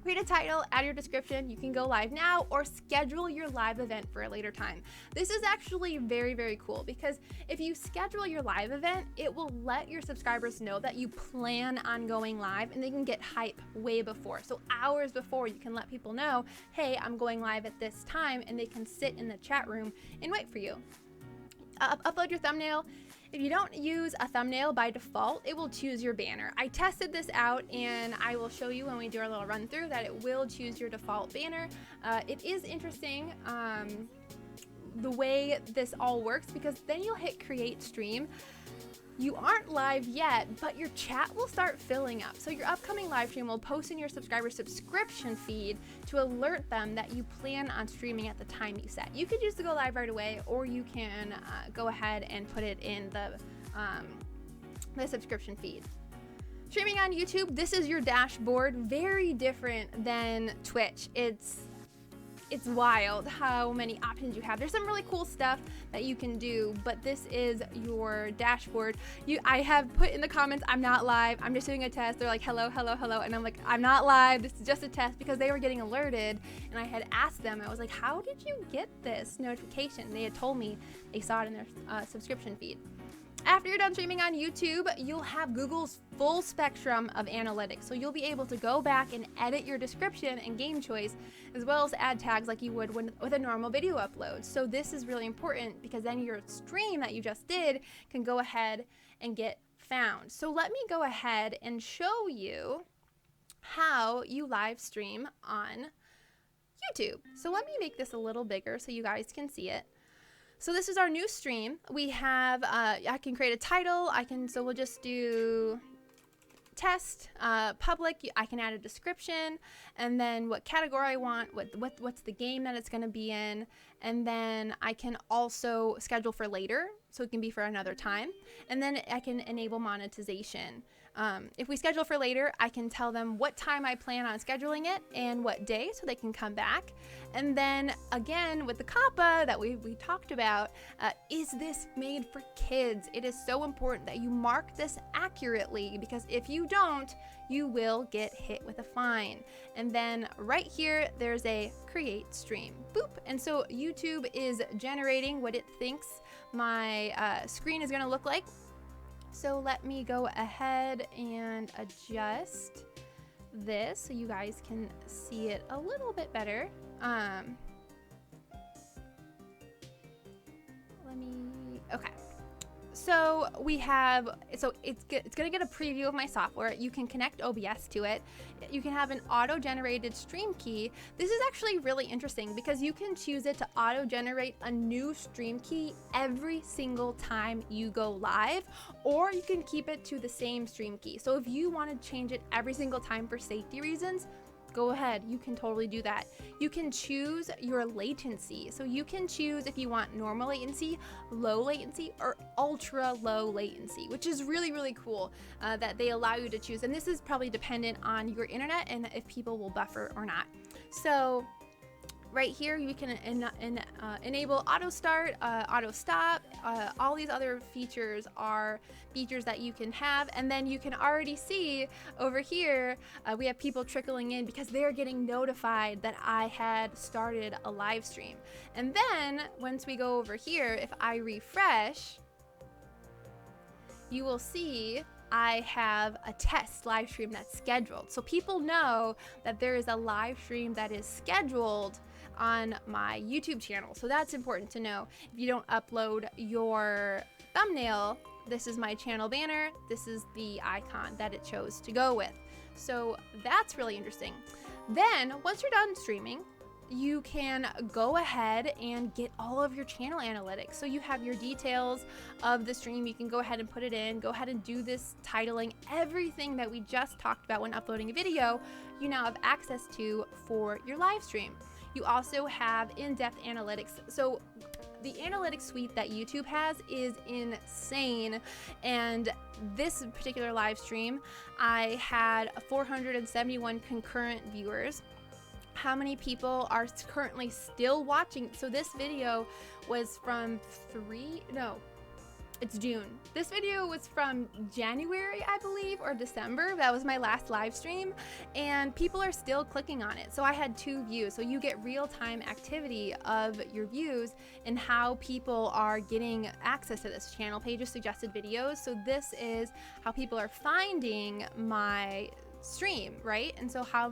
[SPEAKER 1] Read a title, add your description. You can go live now or schedule your live event for a later time. This is actually very, very cool, because if you schedule your live event, it will let your subscribers know that you plan on going live, and they can get hype way before. So hours before, you can let people know, hey, I'm going live at this time, and they can sit in the chat room and wait for you. Upload your thumbnail. If you don't use a thumbnail by default, it will choose your banner. I tested this out, and I will show you when we do our little run through that it will choose your default banner. It is interesting the way this all works, because then you'll hit create stream. You aren't live yet, but your chat will start filling up. So your upcoming live stream will post in your subscriber subscription feed to alert them that you plan on streaming at the time you set. You could choose to go live right away, or you can go ahead and put it in the subscription feed. Streaming on YouTube, this is your dashboard. Very different than Twitch. It's wild how many options you have. There's some really cool stuff that you can do, but this is your dashboard. I have put in the comments, I'm not live, I'm just doing a test. They're like, hello, hello, hello. And I'm like, I'm not live, this is just a test, because they were getting alerted. And I had asked them, I was like, how did you get this notification? They had told me they saw it in their subscription feed. After you're done streaming on YouTube, you'll have Google's full spectrum of analytics. So you'll be able to go back and edit your description and game choice, as well as add tags like you would with a normal video upload. So this is really important because then your stream that you just did can go ahead and get found. So let me go ahead and show you how you live stream on YouTube. So let me make this a little bigger so you guys can see it. So this is our new stream. We have, I can create a title. So we'll just do test, public. I can add a description, and then what category I want, what's the game that it's going to be in, and then I can also schedule for later, so it can be for another time, and then I can enable monetization. If we schedule for later, I can tell them what time I plan on scheduling it and what day, so they can come back. And then again, with the CAPA that we talked about, is this made for kids? It is so important that you mark this accurately, because if you don't, you will get hit with a fine. And then right here, there's a create stream. Boop. And so YouTube is generating what it thinks my screen is going to look like. So let me go ahead and adjust this so you guys can see it a little bit better. Okay. So we have, it's gonna get a preview of my software. You can connect OBS to it. You can have an auto-generated stream key. This is actually really interesting because you can choose it to auto-generate a new stream key every single time you go live, or you can keep it to the same stream key. So if you want to change it every single time for safety reasons, go ahead, you can totally do that. You can choose your latency. So you can choose if you want normal latency, low latency, or ultra low latency, which is really, really cool that they allow you to choose. And this is probably dependent on your internet and if people will buffer or not. So right here, you can enable auto start, auto stop. All these other features are features that you can have. And then you can already see over here, we have people trickling in because they're getting notified that I had started a live stream. And then once we go over here, if I refresh, you will see I have a test live stream that's scheduled. So people know that there is a live stream that is scheduled on my YouTube channel. So that's important to know. If you don't upload your thumbnail, this is my channel banner. This is the icon that it chose to go with. So that's really interesting. Then once you're done streaming, you can go ahead and get all of your channel analytics. So you have your details of the stream. You can go ahead and put it in, go ahead and do this titling. Everything that we just talked about when uploading a video, you now have access to for your live stream. You also have in-depth analytics. So the analytics suite that YouTube has is insane. And this particular live stream, I had 471 concurrent viewers. How many people are currently still watching? So this video was from it's June. This video was from January, I believe, or December. That was my last live stream, and people are still clicking on it. So I had 2 views. So you get real-time activity of your views and how people are getting access to this channel page of suggested videos. So this is how people are finding my stream, right? And so how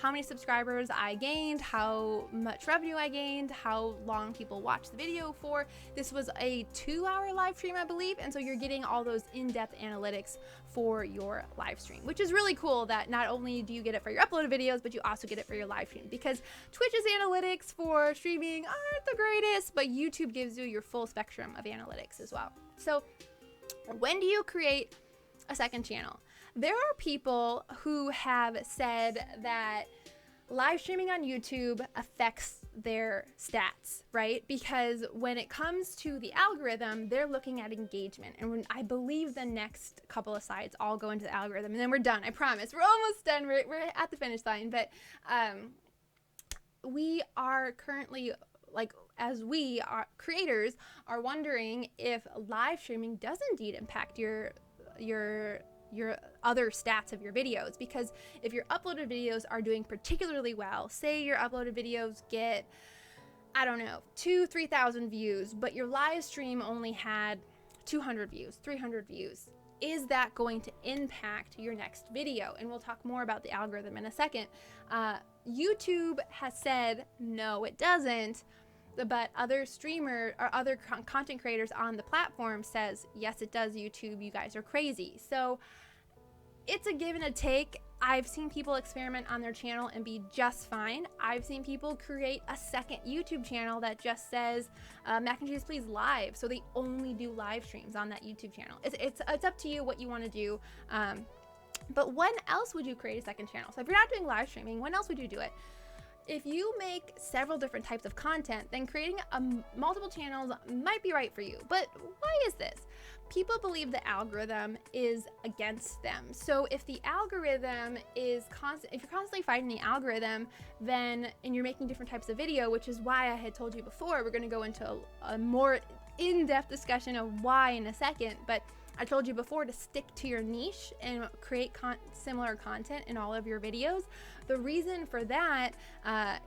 [SPEAKER 1] many subscribers I gained, how much revenue I gained, how long people watched the video for. This was a 2-hour live stream, I believe, and so you're getting all those in-depth analytics for your live stream, which is really cool that not only do you get it for your uploaded videos, but you also get it for your live stream, because Twitch's analytics for streaming aren't the greatest, but YouTube gives you your full spectrum of analytics as well. So when do you create a second channel? There are people who have said that live streaming on YouTube affects their stats, right? Because when it comes to the algorithm, they're looking at engagement. And when I believe the next couple of slides all go into the algorithm, and then we're done. I promise. We're almost done. We're at the finish line. But we are currently, as we are creators, are wondering if live streaming does indeed impact your other stats of your videos. Because if your uploaded videos are doing particularly well, say your uploaded videos get, I don't know, 2,000-3,000 views, but your live stream only had 200 views, 300 views. Is that going to impact your next video? And we'll talk more about the algorithm in a second. YouTube has said, no, it doesn't. But other streamer or other content creators on the platform says, yes, it does, YouTube, you guys are crazy. So it's a give and a take. I've seen people experiment on their channel and be just fine. I've seen people create a second YouTube channel that just says MacNcheesePlz live. So they only do live streams on that YouTube channel. It's up to you what you want to do. But when else would you create a second channel? So if you're not doing live streaming, when else would you do it? If you make several different types of content, then creating multiple channels might be right for you. But why is this? People believe the algorithm is against them. So if the algorithm is if you're constantly fighting the algorithm, and you're making different types of video, which is why I had told you before, we're going to go into a more in-depth discussion of why in a second. But I told you before to stick to your niche and create similar content in all of your videos. The reason for that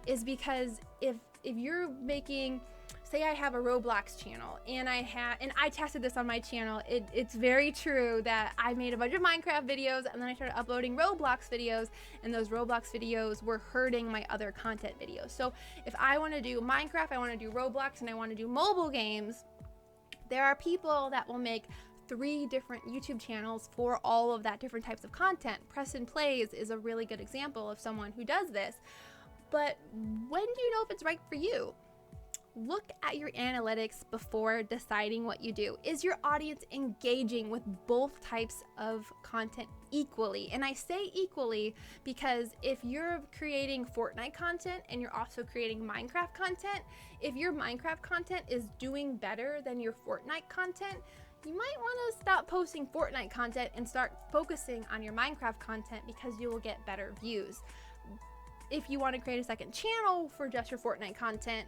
[SPEAKER 1] is because if you're making, say I have a Roblox channel and I tested this on my channel, it's very true that I made a bunch of Minecraft videos and then I started uploading Roblox videos, and those Roblox videos were hurting my other content videos. So if I want to do Minecraft, I want to do Roblox, and I want to do mobile games, there are people that will make 3 different YouTube channels for all of that different types of content. MacNcheesePlz is a really good example of someone who does this. But when do you know if it's right for you? Look at your analytics before deciding what you do. Is your audience engaging with both types of content equally? And I say equally because if you're creating Fortnite content and you're also creating Minecraft content, if your Minecraft content is doing better than your Fortnite content, you might want to stop posting Fortnite content and start focusing on your Minecraft content, because you will get better views. If you want to create a second channel for just your Fortnite content,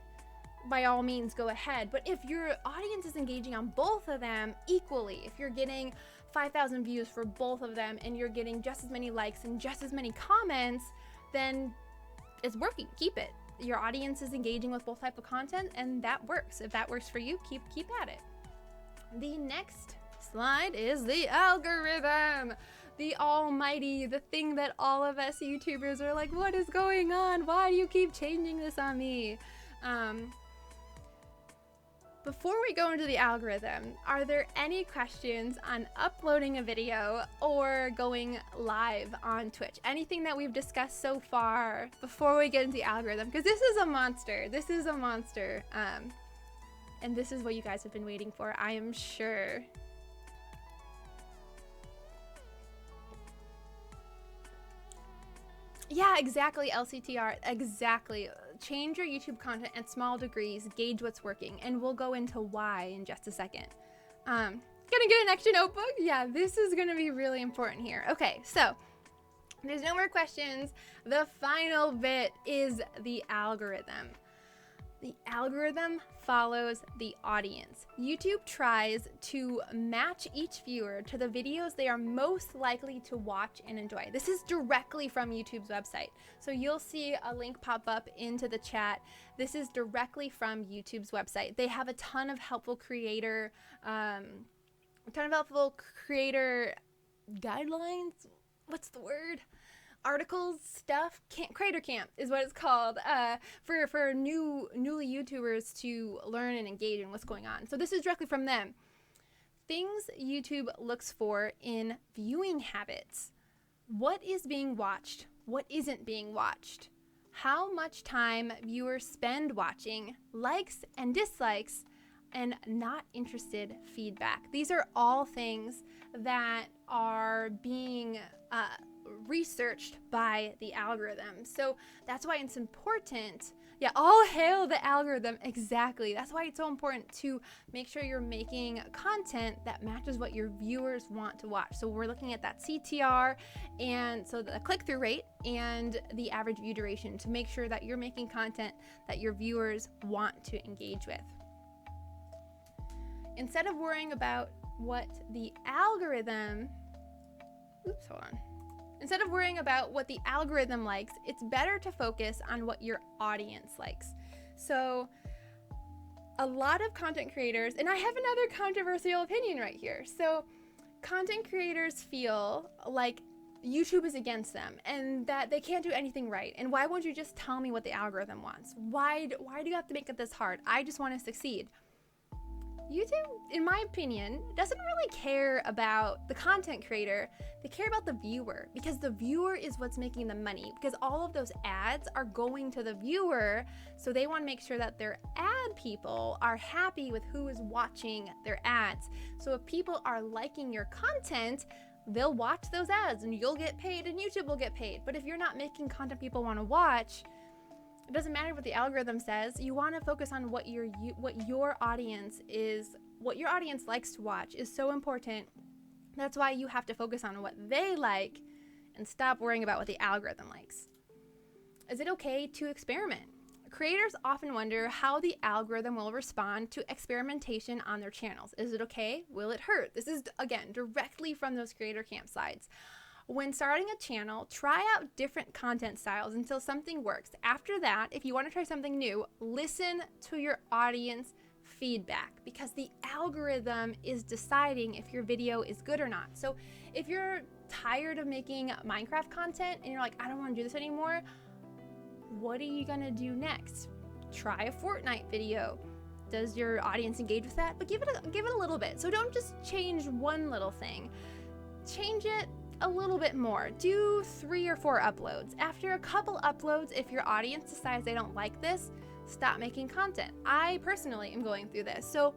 [SPEAKER 1] by all means go ahead. But if your audience is engaging on both of them equally, if you're getting 5,000 views for both of them and you're getting just as many likes and just as many comments, then it's working. Keep it. Your audience is engaging with both types of content, and that works. If that works for you, keep at it. The next slide is the algorithm. The almighty, the thing that all of us YouTubers are like, what is going on? Why do you keep changing this on me? Before we go into the algorithm, are there any questions on uploading a video or going live on Twitch? Anything that we've discussed so far before we get into the algorithm? Because this is a monster. This is a monster. And this is what you guys have been waiting for, I am sure. Yeah, exactly, LCTR, exactly. Change your YouTube content at small degrees, gauge what's working, and we'll go into why in just a second. Gonna get an extra notebook? Yeah, this is gonna be really important here. Okay, so there's no more questions. The final bit is the algorithm. The algorithm follows the audience. YouTube tries to match each viewer to the videos they are most likely to watch and enjoy. This is directly from YouTube's website. So you'll see a link pop up into the chat. This is directly from YouTube's website. They have a ton of helpful creator, guidelines. What's the word? Articles, stuff, Creator Camp is what it's called, for newly YouTubers to learn and engage in what's going on. So this is directly from them. Things YouTube looks for in viewing habits. What is being watched? What isn't being watched? How much time viewers spend watching, likes and dislikes, and not interested feedback. These are all things that are being researched by the algorithm. So that's why it's important. Yeah, all hail the algorithm. Exactly. That's why it's so important to make sure you're making content that matches what your viewers want to watch. So we're looking at that CTR, and so the click-through rate and the average view duration to make sure that you're making content that your viewers want to engage with. Instead of worrying about what the algorithm, Instead of worrying about what the algorithm likes, it's better to focus on what your audience likes. So a lot of content creators, and I have another controversial opinion right here. So content creators feel like YouTube is against them and that they can't do anything right. And why won't you just tell me what the algorithm wants? Why do you have to make it this hard? I just want to succeed. YouTube, in my opinion, doesn't really care about the content creator. They care about the viewer, because the viewer is what's making the money, because all of those ads are going to the viewer. So they want to make sure that their ad people are happy with who is watching their ads. So if people are liking your content, they'll watch those ads and you'll get paid and YouTube will get paid. But if you're not making content people want to watch, it doesn't matter what the algorithm says. You want to focus on what your audience likes to watch is so important. That's why you have to focus on what they like and stop worrying about what the algorithm likes. Is it okay to experiment? Creators often wonder how the algorithm will respond to experimentation on their channels. Is it okay? Will it hurt? This is, again, directly from those creator camp slides. When starting a channel, try out different content styles until something works. After that, if you want to try something new, listen to your audience feedback, because the algorithm is deciding if your video is good or not. So if you're tired of making Minecraft content and you're like, I don't want to do this anymore, what are you gonna do next? Try a Fortnite video. Does your audience engage with that? But give it a little bit. So don't just change one little thing. Change it a little bit more. Do 3 or 4 uploads. After a couple uploads, if your audience decides they don't like this, stop making content. I personally am going through this. So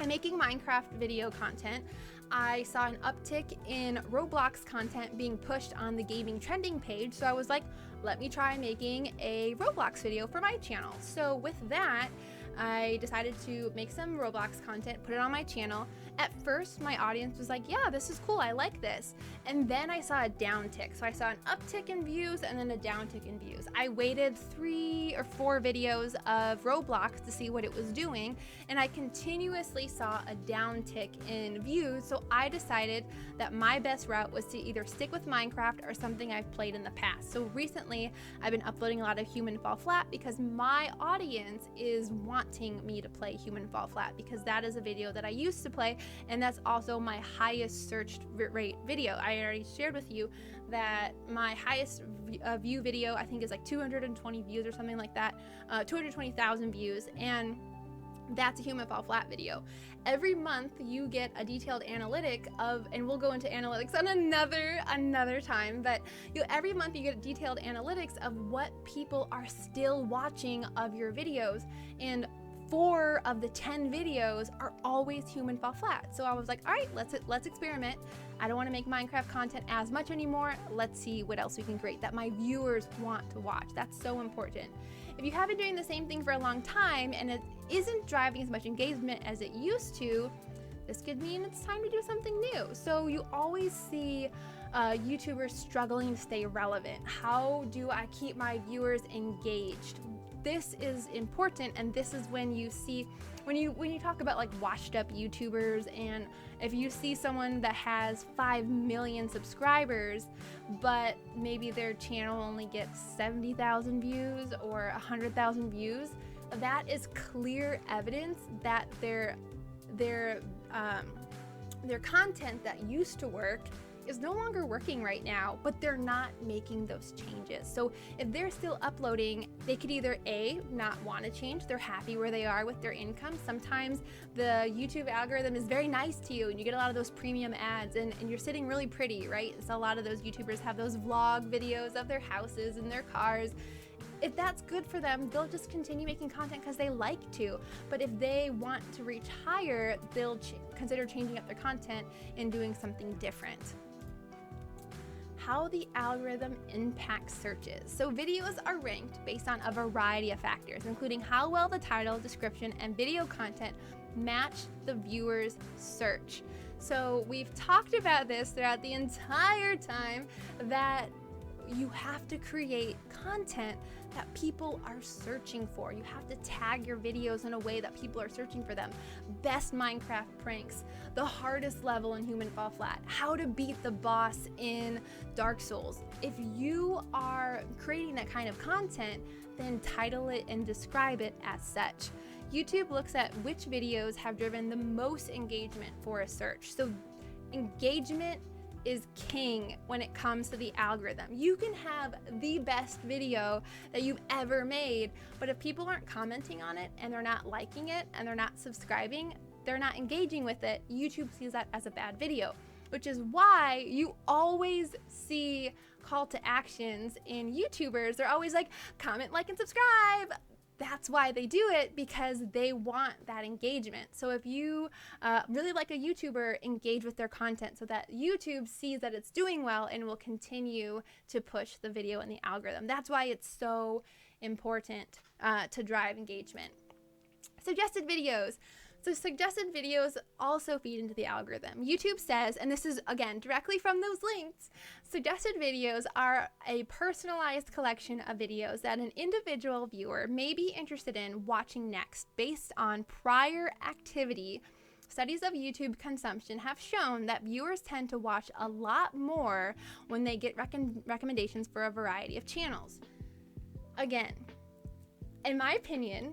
[SPEAKER 1] I'm making Minecraft video content. I saw an uptick in Roblox content being pushed on the gaming trending page. So I was like, let me try making a Roblox video for my channel. So with that, I decided to make some Roblox content, put it on my channel. At first, my audience was like, yeah, this is cool, I like this. And then I saw a downtick. So I saw an uptick in views and then a downtick in views. I waited 3 or 4 videos of Roblox to see what it was doing, and I continuously saw a downtick in views. So I decided that my best route was to either stick with Minecraft or something I've played in the past. So recently, I've been uploading a lot of Human Fall Flat because my audience is wanting me to play Human Fall Flat, because that is a video that I used to play, and that's also my highest searched rate video. I already shared with you that my highest view video, I think, is like 220 views or something like that, 220,000 views, and that's a Human Fall Flat video. Every month you get a detailed analytic of, and we'll go into analytics on another time, but every month you get detailed analytics of what people are still watching of your videos, and 4 of the 10 videos are always Human Fall Flat. So I was like, all right, let's experiment. I don't want to make Minecraft content as much anymore. Let's see what else we can create that my viewers want to watch. That's so important. If you have been doing the same thing for a long time and it isn't driving as much engagement as it used to, this could mean it's time to do something new. So you always see YouTubers struggling to stay relevant. How do I keep my viewers engaged? This is important, and this is when you see, when you talk about like washed up YouTubers, and if you see someone that has 5 million subscribers, but maybe their channel only gets 70,000 views or 100,000 views, that is clear evidence that their content that used to work is no longer working right now, but they're not making those changes. So if they're still uploading, they could either A, not want to change, they're happy where they are with their income. Sometimes the YouTube algorithm is very nice to you and you get a lot of those premium ads, and you're sitting really pretty, right? So a lot of those YouTubers have those vlog videos of their houses and their cars. If that's good for them, they'll just continue making content because they like to. But if they want to reach higher, they'll consider changing up their content and doing something different. How the algorithm impacts searches. So videos are ranked based on a variety of factors, including how well the title, description, and video content match the viewer's search. So we've talked about this throughout the entire time, that you have to create content that people are searching for. You have to tag your videos in a way that people are searching for them. Best Minecraft pranks, the hardest level in Human Fall Flat, how to beat the boss in Dark Souls. If you are creating that kind of content, then title it and describe it as such. YouTube looks at which videos have driven the most engagement for a search. So engagement is king when it comes to the algorithm. You can have the best video that you've ever made, but if people aren't commenting on it and they're not liking it and they're not subscribing, they're not engaging with it, YouTube sees that as a bad video, which is why you always see call to actions in YouTubers. They're always like, comment, like, and subscribe. That's why they do it, because they want that engagement. So if you really like a YouTuber, engage with their content so that YouTube sees that it's doing well and will continue to push the video in the algorithm. That's why it's so important to drive engagement. Suggested videos. So suggested videos also feed into the algorithm. YouTube says, and this is again directly from those links, suggested videos are a personalized collection of videos that an individual viewer may be interested in watching next based on prior activity. Studies of YouTube consumption have shown that viewers tend to watch a lot more when they get recommendations for a variety of channels. Again, in my opinion,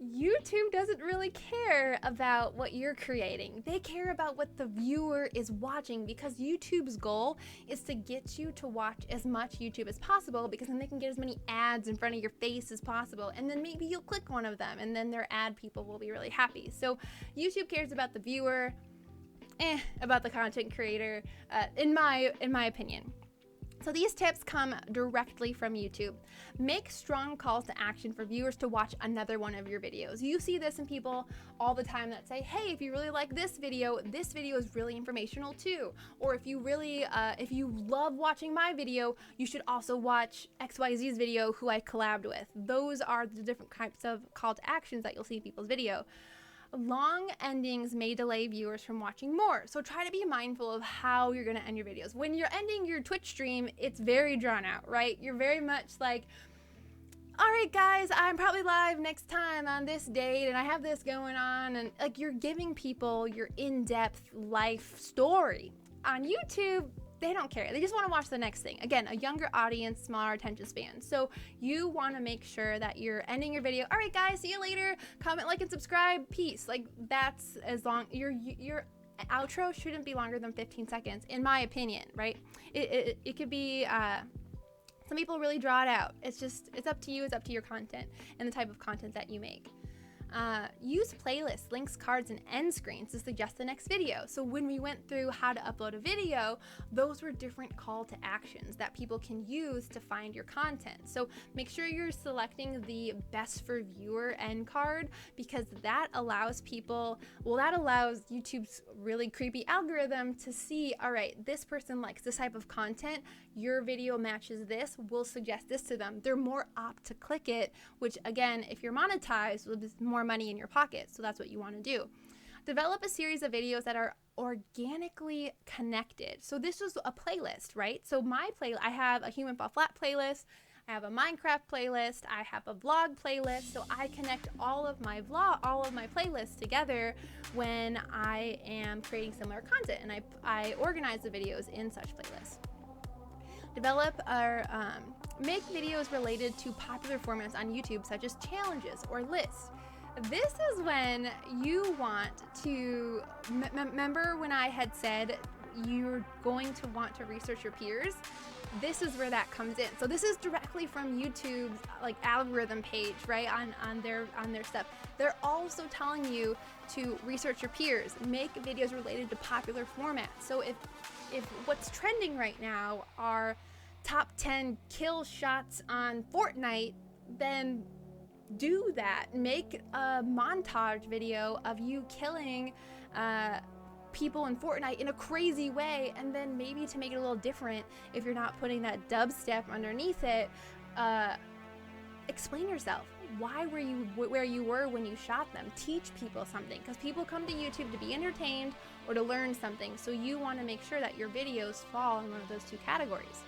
[SPEAKER 1] YouTube doesn't really care about what you're creating. They care about what the viewer is watching, because YouTube's goal is to get you to watch as much YouTube as possible, because then they can get as many ads in front of your face as possible, and then maybe you'll click one of them and then their ad people will be really happy. So YouTube cares about the viewer, about the content creator, in my opinion. So these tips come directly from YouTube. Make strong calls to action for viewers to watch another one of your videos. You see this in people all the time that say, hey, if you really like this video is really informational too. Or if you really, if you love watching my video, you should also watch XYZ's video who I collabed with. Those are the different types of call to actions that you'll see in people's video. Long endings may delay viewers from watching more, so try to be mindful of how you're going to end your videos. When you're ending your Twitch stream, it's very drawn out, right? You're very much like, all right guys, I'm probably live next time on this date and I have this going on, and like you're giving people your in-depth life story. On YouTube, they don't care. They just want to watch the next thing. Again, a younger audience, smaller attention span. So you want to make sure that you're ending your video. All right, guys, see you later. Comment, like, and subscribe. Peace. Like that's as long. Your outro shouldn't be longer than 15 seconds, in my opinion. Right? It could be. Some people really draw it out. It's up to you. It's up to your content and the type of content that you make. Use playlists, links, cards, and end screens to suggest the next video. So when we went through how to upload a video, those were different call to actions that people can use to find your content. So make sure you're selecting the best for viewer end card, because that allows people, that allows YouTube's really creepy algorithm to see, all right, this person likes this type of content, your video matches this, we'll suggest this to them. They're more apt to click it, which again, if you're monetized, will be more money in your pocket. So that's what you want to do. Develop a series of videos that are organically connected. So this is a playlist, right? So my I have a Human Fall Flat playlist, I have a Minecraft playlist, I have a vlog playlist. So I connect all of my playlists together when I am creating similar content, and I organize the videos in such playlists. Develop or make videos related to popular formats on YouTube, such as challenges or lists. This is when you want to, remember when I had said you're going to want to research your peers? This is where that comes in. So this is directly from YouTube's like algorithm page, right, on their stuff. They're also telling you to research your peers, make videos related to popular formats. So if what's trending right now are top 10 kill shots on Fortnite, then do that. Make a montage video of you killing people in Fortnite in a crazy way, and then maybe to make it a little different, if you're not putting that dubstep underneath it, explain yourself. Why were you where you were when you shot them? Teach people something, because people come to YouTube to be entertained or to learn something. So you want to make sure that your videos fall in one of those two categories.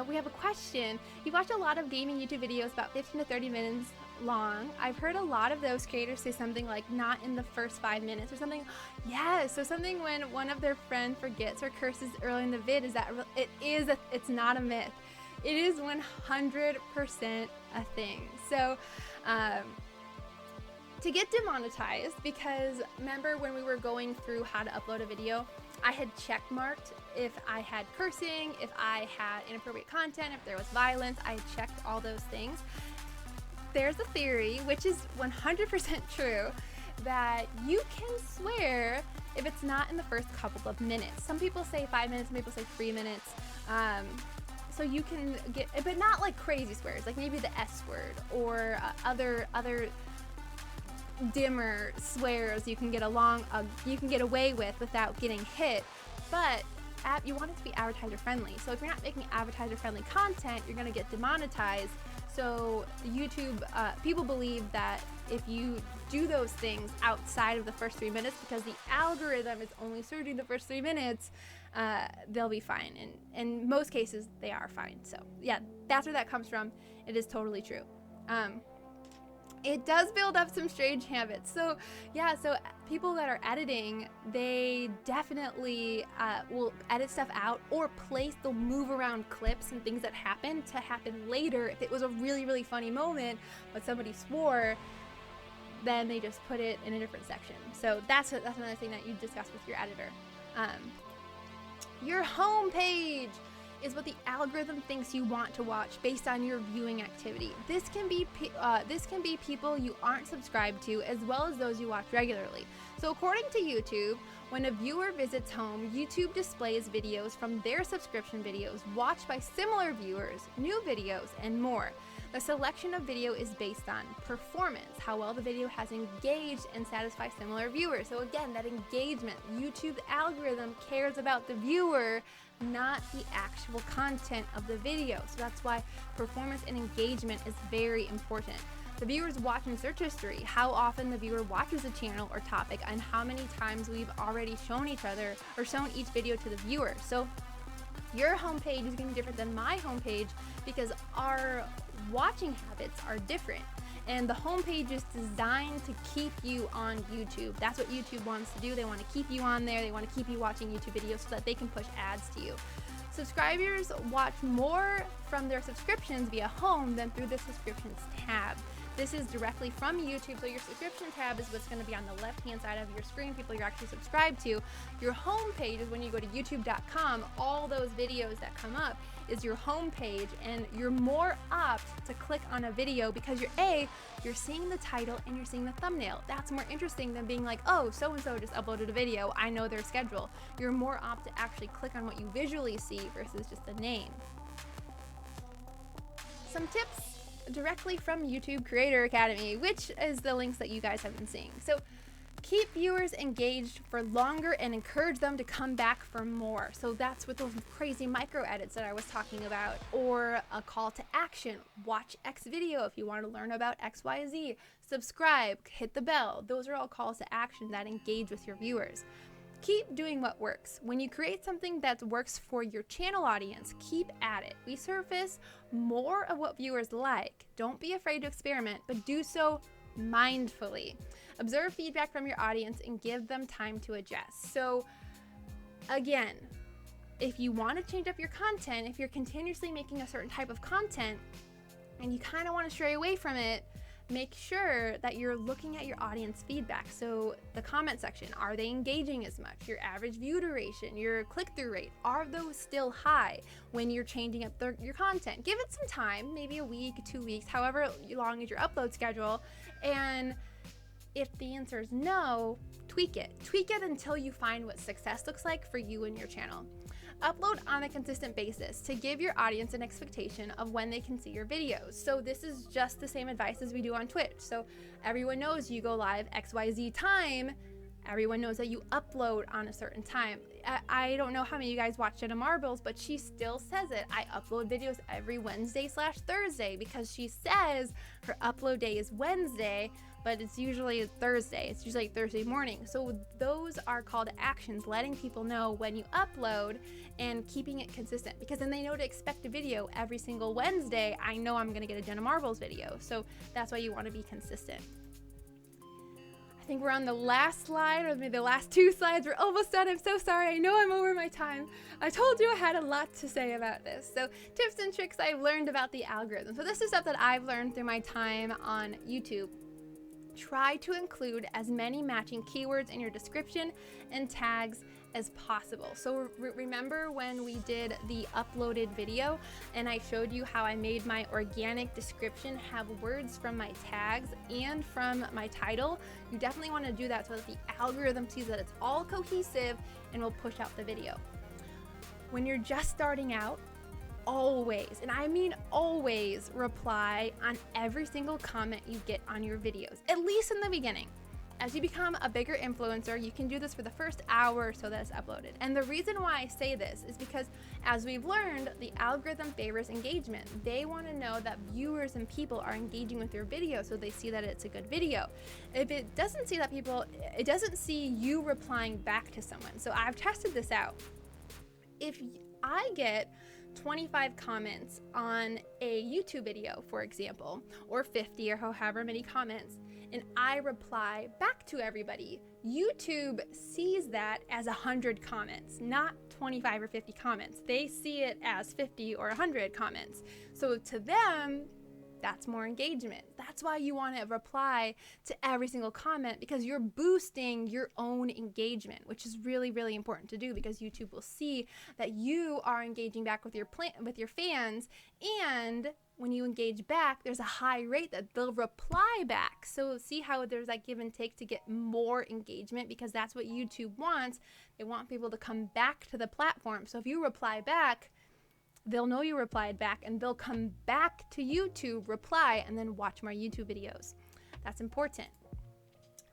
[SPEAKER 1] We have a question. You watch a lot of gaming YouTube videos about 15 to 30 minutes long. I've heard a lot of those creators say something like not in the first 5 minutes or something. Yes, so something when one of their friends forgets or curses early in the vid, is that it's not a myth. It is 100% a thing. So to get demonetized, because remember when we were going through how to upload a video, I had check marked if I had cursing, if I had inappropriate content, if there was violence. I had checked all those things. There's a theory, which is 100% true, that you can swear if it's not in the first couple of minutes. Some people say 5 minutes, some people say 3 minutes. So you can get, but not like crazy swears, like maybe the S word or other dimmer swears you can get away with without getting hit. But you want it to be advertiser friendly. So if you're not making advertiser friendly content, you're gonna get demonetized. So YouTube, people believe that if you do those things outside of the first 3 minutes, because the algorithm is only serving the first 3 minutes, they'll be fine. And in most cases, they are fine. So yeah, that's where that comes from. It is totally true. It does build up some strange habits. So yeah, so people that are editing, they definitely will edit stuff out or they'll move around clips and things that happen to happen later. If it was a really, really funny moment, but somebody swore, then they just put it in a different section. So that's another thing that you discuss with your editor. Your home page is what the algorithm thinks you want to watch based on your viewing activity. This can be people you aren't subscribed to, as well as those you watch regularly. So according to YouTube, when a viewer visits home, YouTube displays videos from their subscription videos watched by similar viewers, new videos, and more. The selection of video is based on performance, how well the video has engaged and satisfied similar viewers. So again, that engagement, YouTube's algorithm cares about the viewer, not the actual content of the video. So that's why performance and engagement is very important. The viewer's watching search history, how often the viewer watches a channel or topic, and how many times we've already shown each other or shown each video to the viewer. So your homepage is going to be different than my homepage because our watching habits are different. And the homepage is designed to keep you on YouTube. That's what YouTube wants to do. They want to keep you on there. They want to keep you watching YouTube videos so that they can push ads to you. Subscribers watch more from their subscriptions via home than through the subscriptions tab. This is directly from YouTube, so your subscription tab is what's going to be on the left-hand side of your screen, people you're actually subscribed to. Your home page is when you go to youtube.com, all those videos that come up is your home page, and you're more apt to click on a video because you're seeing the title and you're seeing the thumbnail. That's more interesting than being like, oh, so-and-so just uploaded a video, I know their schedule. You're more apt to actually click on what you visually see versus just the name. Some tips directly from YouTube Creator Academy, which is the links that you guys have been seeing. So keep viewers engaged for longer and encourage them to come back for more. So that's with those crazy micro edits that I was talking about, or a call to action. Watch X video if you want to learn about XYZ. Subscribe, hit the bell. Those are all calls to action that engage with your viewers. Keep doing what works. When you create something that works for your channel audience, keep at it. We surface more of what viewers like. Don't be afraid to experiment, but do so mindfully. Observe feedback from your audience and give them time to adjust. So again, if you want to change up your content, if you're continuously making a certain type of content and you kind of want to stray away from it, make sure that you're looking at your audience feedback. So the comment section, are they engaging as much? Your average view duration, your click-through rate, are those still high when you're changing up your content? Give it some time, maybe a week, 2 weeks, however long is your upload schedule. And if the answer is no, tweak it. Tweak it until you find what success looks like for you and your channel. Upload on a consistent basis to give your audience an expectation of when they can see your videos. So this is just the same advice as we do on Twitch. So everyone knows you go live XYZ time. Everyone knows that you upload on a certain time. I don't know how many of you guys watch Jenna Marbles, but she still says it. I upload videos every Wednesday/Thursday because she says her upload day is Wednesday, but it's usually Thursday. It's usually Thursday morning. So those are call to actions, letting people know when you upload and keeping it consistent, because then they know to expect a video every single Wednesday. I know I'm gonna get a Jenna Marbles video. So that's why you wanna be consistent. I think we're on the last slide, or maybe the last 2 slides. We're almost done. I'm so sorry. I know I'm over my time. I told you I had a lot to say about this. So tips and tricks I've learned about the algorithm. So this is stuff that I've learned through my time on YouTube. Try to include as many matching keywords in your description and tags as possible. So remember when we did the uploaded video and I showed you how I made my organic description have words from my tags and from my title? You definitely want to do that so that the algorithm sees that it's all cohesive and will push out the video. When you're just starting out, always, and I mean always, reply on every single comment you get on your videos, at least in the beginning. As you become a bigger influencer, you can do this for the first hour or so that it's uploaded. And the reason why I say this is because, as we've learned, the algorithm favors engagement. They want to know that viewers and people are engaging with your video so they see that it's a good video. If it doesn't see that it doesn't see you replying back to someone. So I've tested this out. If I get 25 comments on a YouTube video, for example, or 50 or however many comments, and I reply back to everybody, YouTube sees that as 100 comments, not 25 or 50 comments. They see it as 50 or 100 comments. So to them, that's more engagement. That's why you want to reply to every single comment, because you're boosting your own engagement, which is really, really important to do, because YouTube will see that you are engaging back with your fans, and when you engage back, there's a high rate that they'll reply back. So see how there's that give and take to get more engagement, because that's what YouTube wants. They want people to come back to the platform. So if you reply back, they'll know you replied back and they'll come back to YouTube, reply, and then watch more YouTube videos. That's important.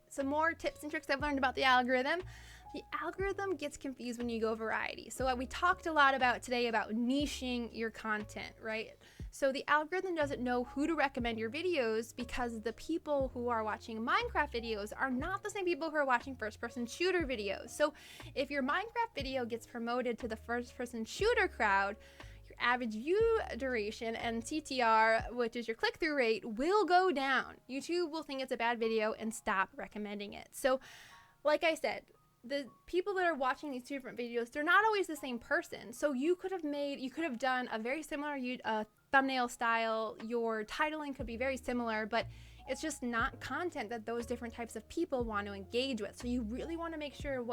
[SPEAKER 1] Some more tips and tricks I've learned about the algorithm. The algorithm gets confused when you go variety. So we talked a lot about today about niching your content, right? So the algorithm doesn't know who to recommend your videos, because the people who are watching Minecraft videos are not the same people who are watching first-person shooter videos. So if your Minecraft video gets promoted to the first-person shooter crowd, your average view duration and CTR, which is your click-through rate, will go down. YouTube will think it's a bad video and stop recommending it. So like I said, the people that are watching these two different videos, they're not always the same person. So you could have done a very similar thumbnail style. Your titling could be very similar, but it's just not content that those different types of people want to engage with. So you really want to make sure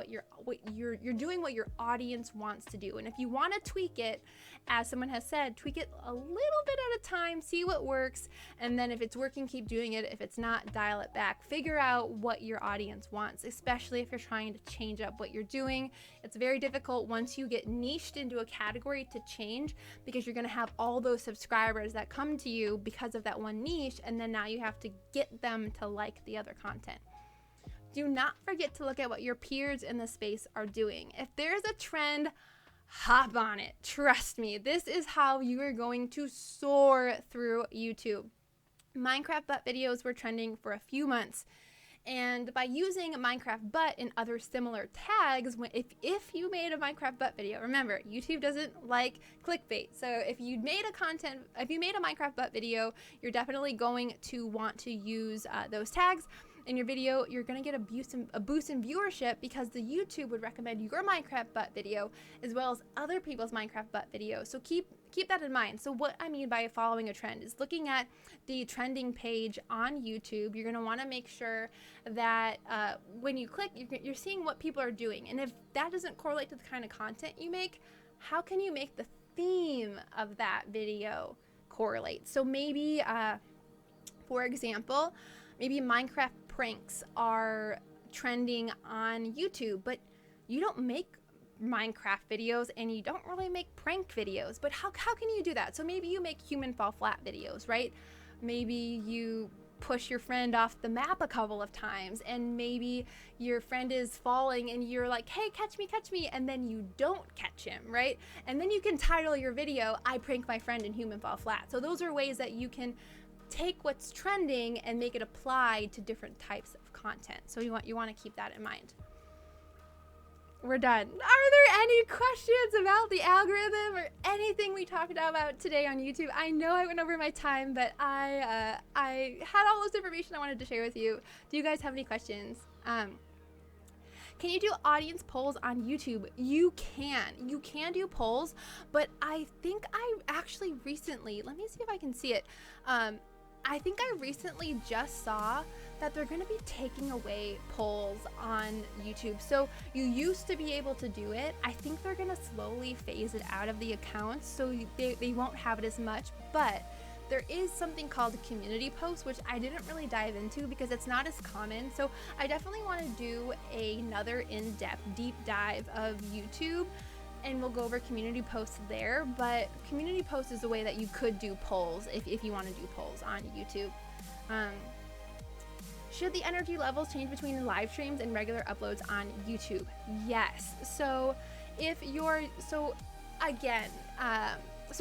[SPEAKER 1] you're doing what your audience wants to do. And if you want to tweak it, as someone has said, tweak it a little bit at a time, see what works, and then if it's working, keep doing it. If it's not, dial it back. Figure out what your audience wants, especially if you're trying to change up what you're doing. It's very difficult once you get niched into a category to change, because you're going to have all those subscribers that come to you because of that one niche, and then now you have to get them to like the other content. Do not forget to look at what your peers in the space are doing. If there's a trend, hop on it. Trust me, this is how you are going to soar through YouTube. Minecraft butt videos were trending for a few months, and by using Minecraft butt and other similar tags, if you made a Minecraft butt video, remember, YouTube doesn't like clickbait. So if you made a Minecraft butt video, you're definitely going to want to use those tags in your video. You're going to get a boost in viewership, because the YouTube would recommend your Minecraft butt video as well as other people's Minecraft butt videos. So keep that in mind. So what I mean by following a trend is looking at the trending page on YouTube. You're going to want to make sure that when you click, you're seeing what people are doing. And if that doesn't correlate to the kind of content you make, how can you make the theme of that video correlate? So maybe, for example, maybe Minecraft pranks are trending on YouTube, but you don't make Minecraft videos and you don't really make prank videos. But how can you do that? So maybe you make human fall flat videos, right? Maybe you push your friend off the map a couple of times, and maybe your friend is falling and you're like, hey, catch me, and then you don't catch him, right? And then you can title your video, I prank my friend in human fall flat. So those are ways that you can take what's trending and make it apply to different types of content. So you want to keep that in mind. We're done. Are there any questions about the algorithm or anything we talked about today on YouTube? I know I went over my time, but I had all this information I wanted to share with you. Do you guys have any questions? Can you do audience polls on YouTube? You can do polls, but I think I actually recently, let me see if I can see it. I think I recently just saw that they're going to be taking away polls on YouTube. So you used to be able to do it. I think they're going to slowly phase it out of the accounts, so they won't have it as much. But there is something called community posts, which I didn't really dive into because it's not as common. So I definitely want to do another in-depth deep dive of YouTube, and we'll go over community posts there. But community posts is a way that you could do polls if you want to do polls on YouTube. Should the energy levels change between live streams and regular uploads on YouTube? Yes. So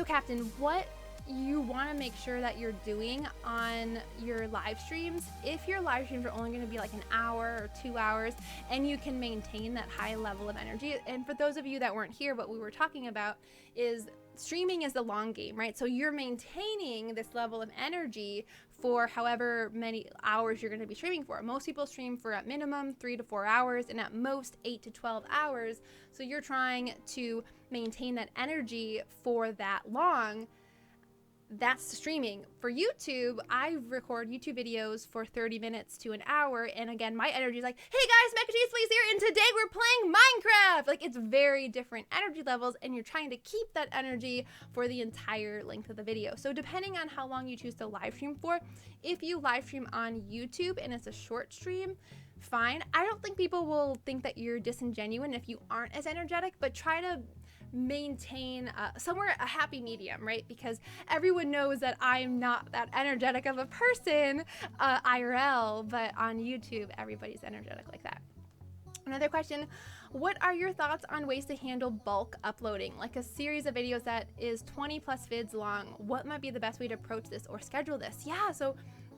[SPEAKER 1] Captain, what you want to make sure that you're doing on your live streams, if your live streams are only going to be like an hour or 2 hours and you can maintain that high level of energy, and for those of you that weren't here, what we were talking about is streaming is the long game, right? So you're maintaining this level of energy for however many hours you're going to be streaming for. Most people stream for at minimum 3 to 4 hours and at most 8 to 12 hours. So you're trying to maintain that energy for that long. That's streaming. For YouTube, I record YouTube videos for 30 minutes to an hour, and again, my energy is like, hey guys, MacNcheesePlz here, and today we're playing Minecraft. Like, it's very different energy levels, and you're trying to keep that energy for the entire length of the video. So depending on how long you choose to live stream for, if you live stream on YouTube and it's a short stream, fine. I don't think people will think that you're disingenuous if you aren't as energetic, but try to maintain somewhere a happy medium, right? Because everyone knows that I'm not that energetic of a person IRL, but on YouTube everybody's energetic like that. Another question, what are your thoughts on ways to handle bulk uploading, like a series of videos that is 20 plus vids long? What might be the best way to approach this or schedule this? Yeah, so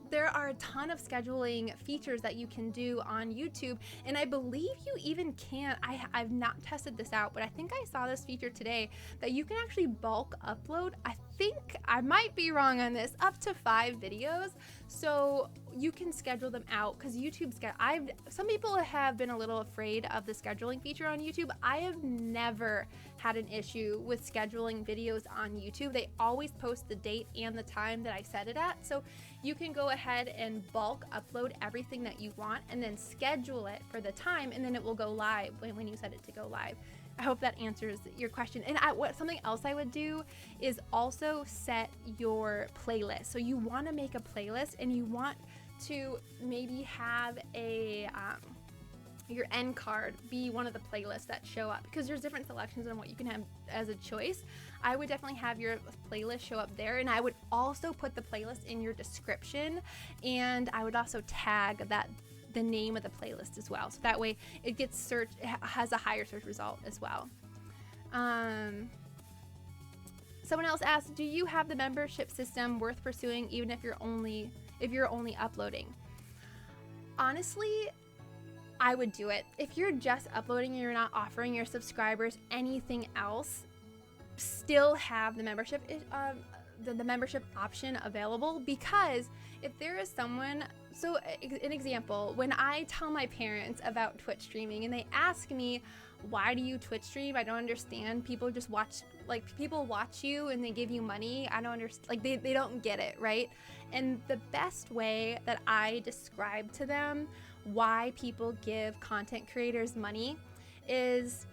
[SPEAKER 1] there are a ton of scheduling features that you can do on YouTube, and I believe you even can, I've not tested this out, but I think I saw this feature today that you can actually bulk upload, I think, I might be wrong on this, up to 5 videos. So you can schedule them out, because YouTube's some people have been a little afraid of the scheduling feature on YouTube. I have never had an issue with scheduling videos on YouTube. They always post the date and the time that I set it at. So you can go ahead and bulk upload everything that you want and then schedule it for the time, and then it will go live when you set it to go live. I hope that answers your question. And something else I would do is also set your playlist. So you want to make a playlist, and you want to maybe have your end card be one of the playlists that show up, because there's different selections on what you can have as a choice. I would definitely have your playlist show up there, and I would also put the playlist in your description, and I would also tag the name of the playlist as well, so that way it gets searched, it has a higher search result as well. Someone else asked, do you have the membership system worth pursuing even if you're only uploading? Honestly, I would do it. If you're just uploading and you're not offering your subscribers anything else, still have the membership the membership option available, because if there is someone, so an example, when I tell my parents about Twitch streaming and they ask me, why do you Twitch stream? I don't understand. People just watch, like, people watch you and they give you money. I don't understand, like, they don't get it, right? And the best way that I describe to them why people give content creators money is,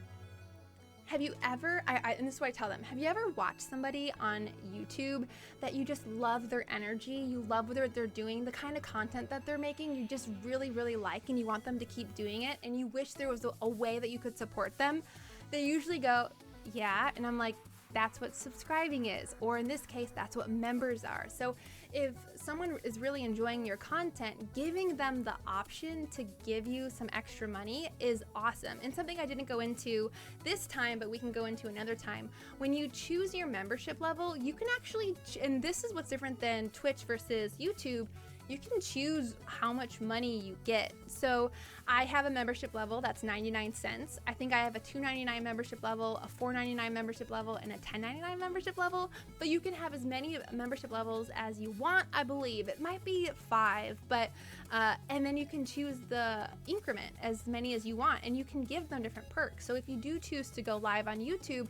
[SPEAKER 1] have you ever, and this is what I tell them, have you ever watched somebody on YouTube that you just love their energy, you love what they're doing, the kind of content that they're making, you just really, really like, and you want them to keep doing it, and you wish there was a way that you could support them? They usually go, yeah, and I'm like, that's what subscribing is, or in this case, that's what members are. So if someone is really enjoying your content, giving them the option to give you some extra money is awesome. And something I didn't go into this time, but we can go into another time. When you choose your membership level, you can actually, and this is what's different than Twitch versus YouTube, you can choose how much money you get. So I have a membership level that's 99 cents. I think I have a $2.99 membership level, a $4.99 membership level, and a $10.99 membership level, but you can have as many membership levels as you want, I believe. It might be 5, but, and then you can choose the increment as many as you want, and you can give them different perks. So if you do choose to go live on YouTube,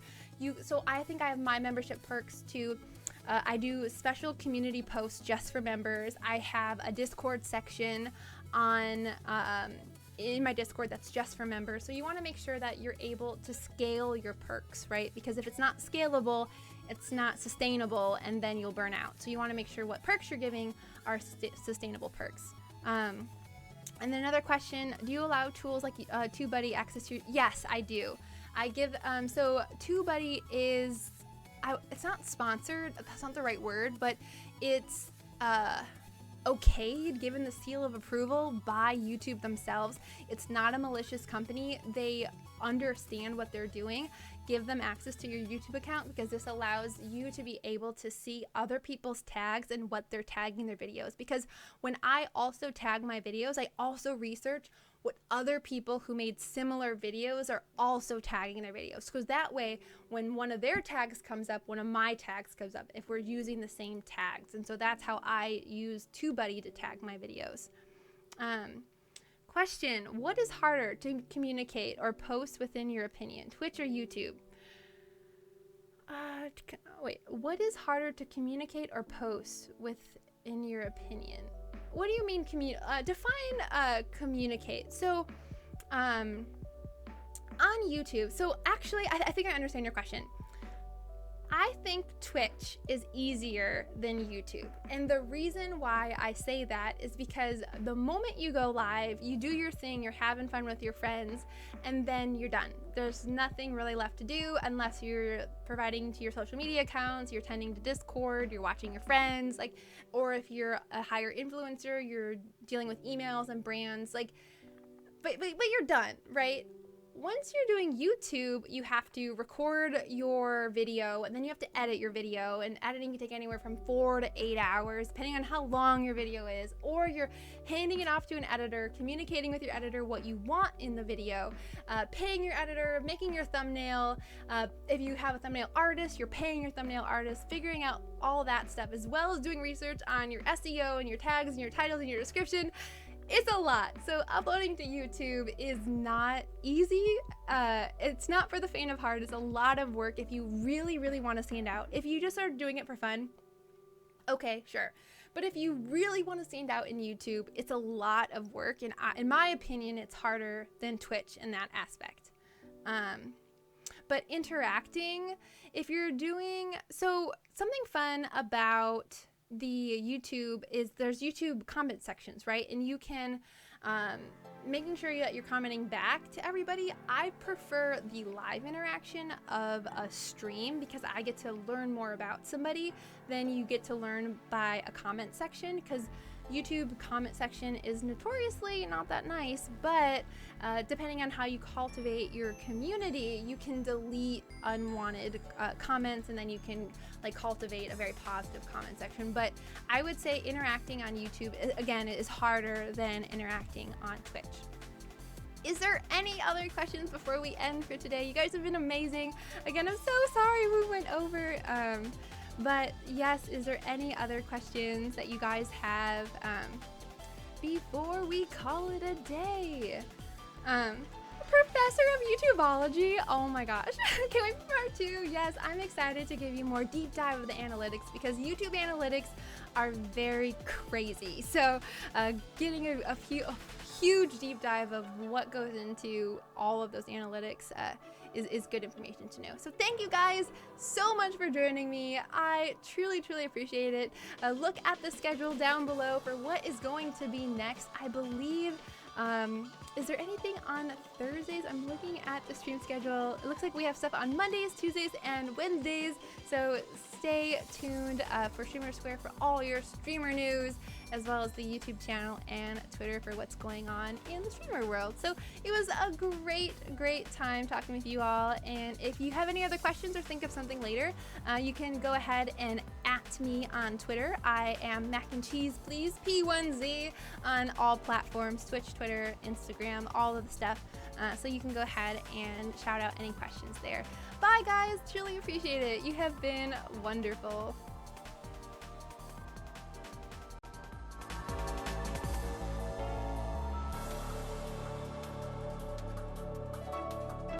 [SPEAKER 1] so I think I have my membership perks to I do special community posts just for members. I have a Discord section on in my Discord that's just for members. So you want to make sure that you're able to scale your perks, right? Because if it's not scalable, it's not sustainable, and then you'll burn out. So you want to make sure what perks you're giving are sustainable perks. And then another question, do you allow tools like TubeBuddy access to? Yes, I do. I give, so TubeBuddy is, it's not sponsored, that's not the right word, but it's okayed, given the seal of approval by YouTube themselves. It's not a malicious company. They understand what they're doing. Give them access to your YouTube account, because this allows you to be able to see other people's tags and what they're tagging their videos. Because when I also tag my videos, I also research what other people who made similar videos are also tagging their videos. Because that way, when one of their tags comes up, one of my tags comes up, if we're using the same tags. And so that's how I use TubeBuddy to tag my videos. Question, what is harder to communicate or post within your opinion, Twitch or YouTube? Wait, what is harder to communicate or post within your opinion? What do you mean define communicate? So on YouTube, so actually I think I understand your question. I think Twitch is easier than YouTube. And the reason why I say that is because the moment you go live, you do your thing, you're having fun with your friends, and then you're done. There's nothing really left to do unless you're providing to your social media accounts, you're tending to Discord, you're watching your friends, like, or if you're a higher influencer, you're dealing with emails and brands, like, but you're done, right? Once you're doing YouTube, you have to record your video, and then you have to edit your video, and editing can take anywhere from 4 to 8 hours, depending on how long your video is, or you're handing it off to an editor, communicating with your editor what you want in the video, paying your editor, making your thumbnail. If you have a thumbnail artist, you're paying your thumbnail artist, figuring out all that stuff, as well as doing research on your SEO and your tags and your titles and your description. It's a lot. So uploading to YouTube is not easy. It's not for the faint of heart. It's a lot of work if you really, really want to stand out. If you just are doing it for fun, okay, sure. But if you really want to stand out in YouTube, it's a lot of work. And in my opinion, it's harder than Twitch in that aspect. But interacting, if you're doing, so something fun about the YouTube is there's YouTube comment sections, right? And you can making sure that you're commenting back to everybody. I prefer the live interaction of a stream because I get to learn more about somebody than you get to learn by a comment section, because YouTube comment section is notoriously not that nice, but depending on how you cultivate your community, you can delete unwanted comments, and then you can like cultivate a very positive comment section. But I would say interacting on YouTube, again, is harder than interacting on Twitch. Is there any other questions before we end for today? You guys have been amazing. Again, I'm so sorry we went over. But yes, is there any other questions that you guys have before we call it a day? Professor of YouTubeology, oh my gosh, can't wait for part 2. Yes, I'm excited to give you more deep dive of the analytics, because YouTube analytics are very crazy. So getting a huge deep dive of what goes into all of those analytics is good information to know. So thank you guys so much for joining me. I truly, truly appreciate it. Look at the schedule down below for what is going to be next. I believe, is there anything on Thursdays? I'm looking at the stream schedule. It looks like we have stuff on Mondays, Tuesdays, and Wednesdays. So stay tuned for StreamerSquare for all your streamer news, as well as the YouTube channel and Twitter for what's going on in the streamer world. So it was a great time talking with you all. And if you have any other questions or think of something later, you can go ahead and @ me on Twitter. I am MacNcheesePlz, P1Z on all platforms, Twitch, Twitter, Instagram, all of the stuff. So you can go ahead and shout out any questions there. Bye guys, truly appreciate it. You have been wonderful.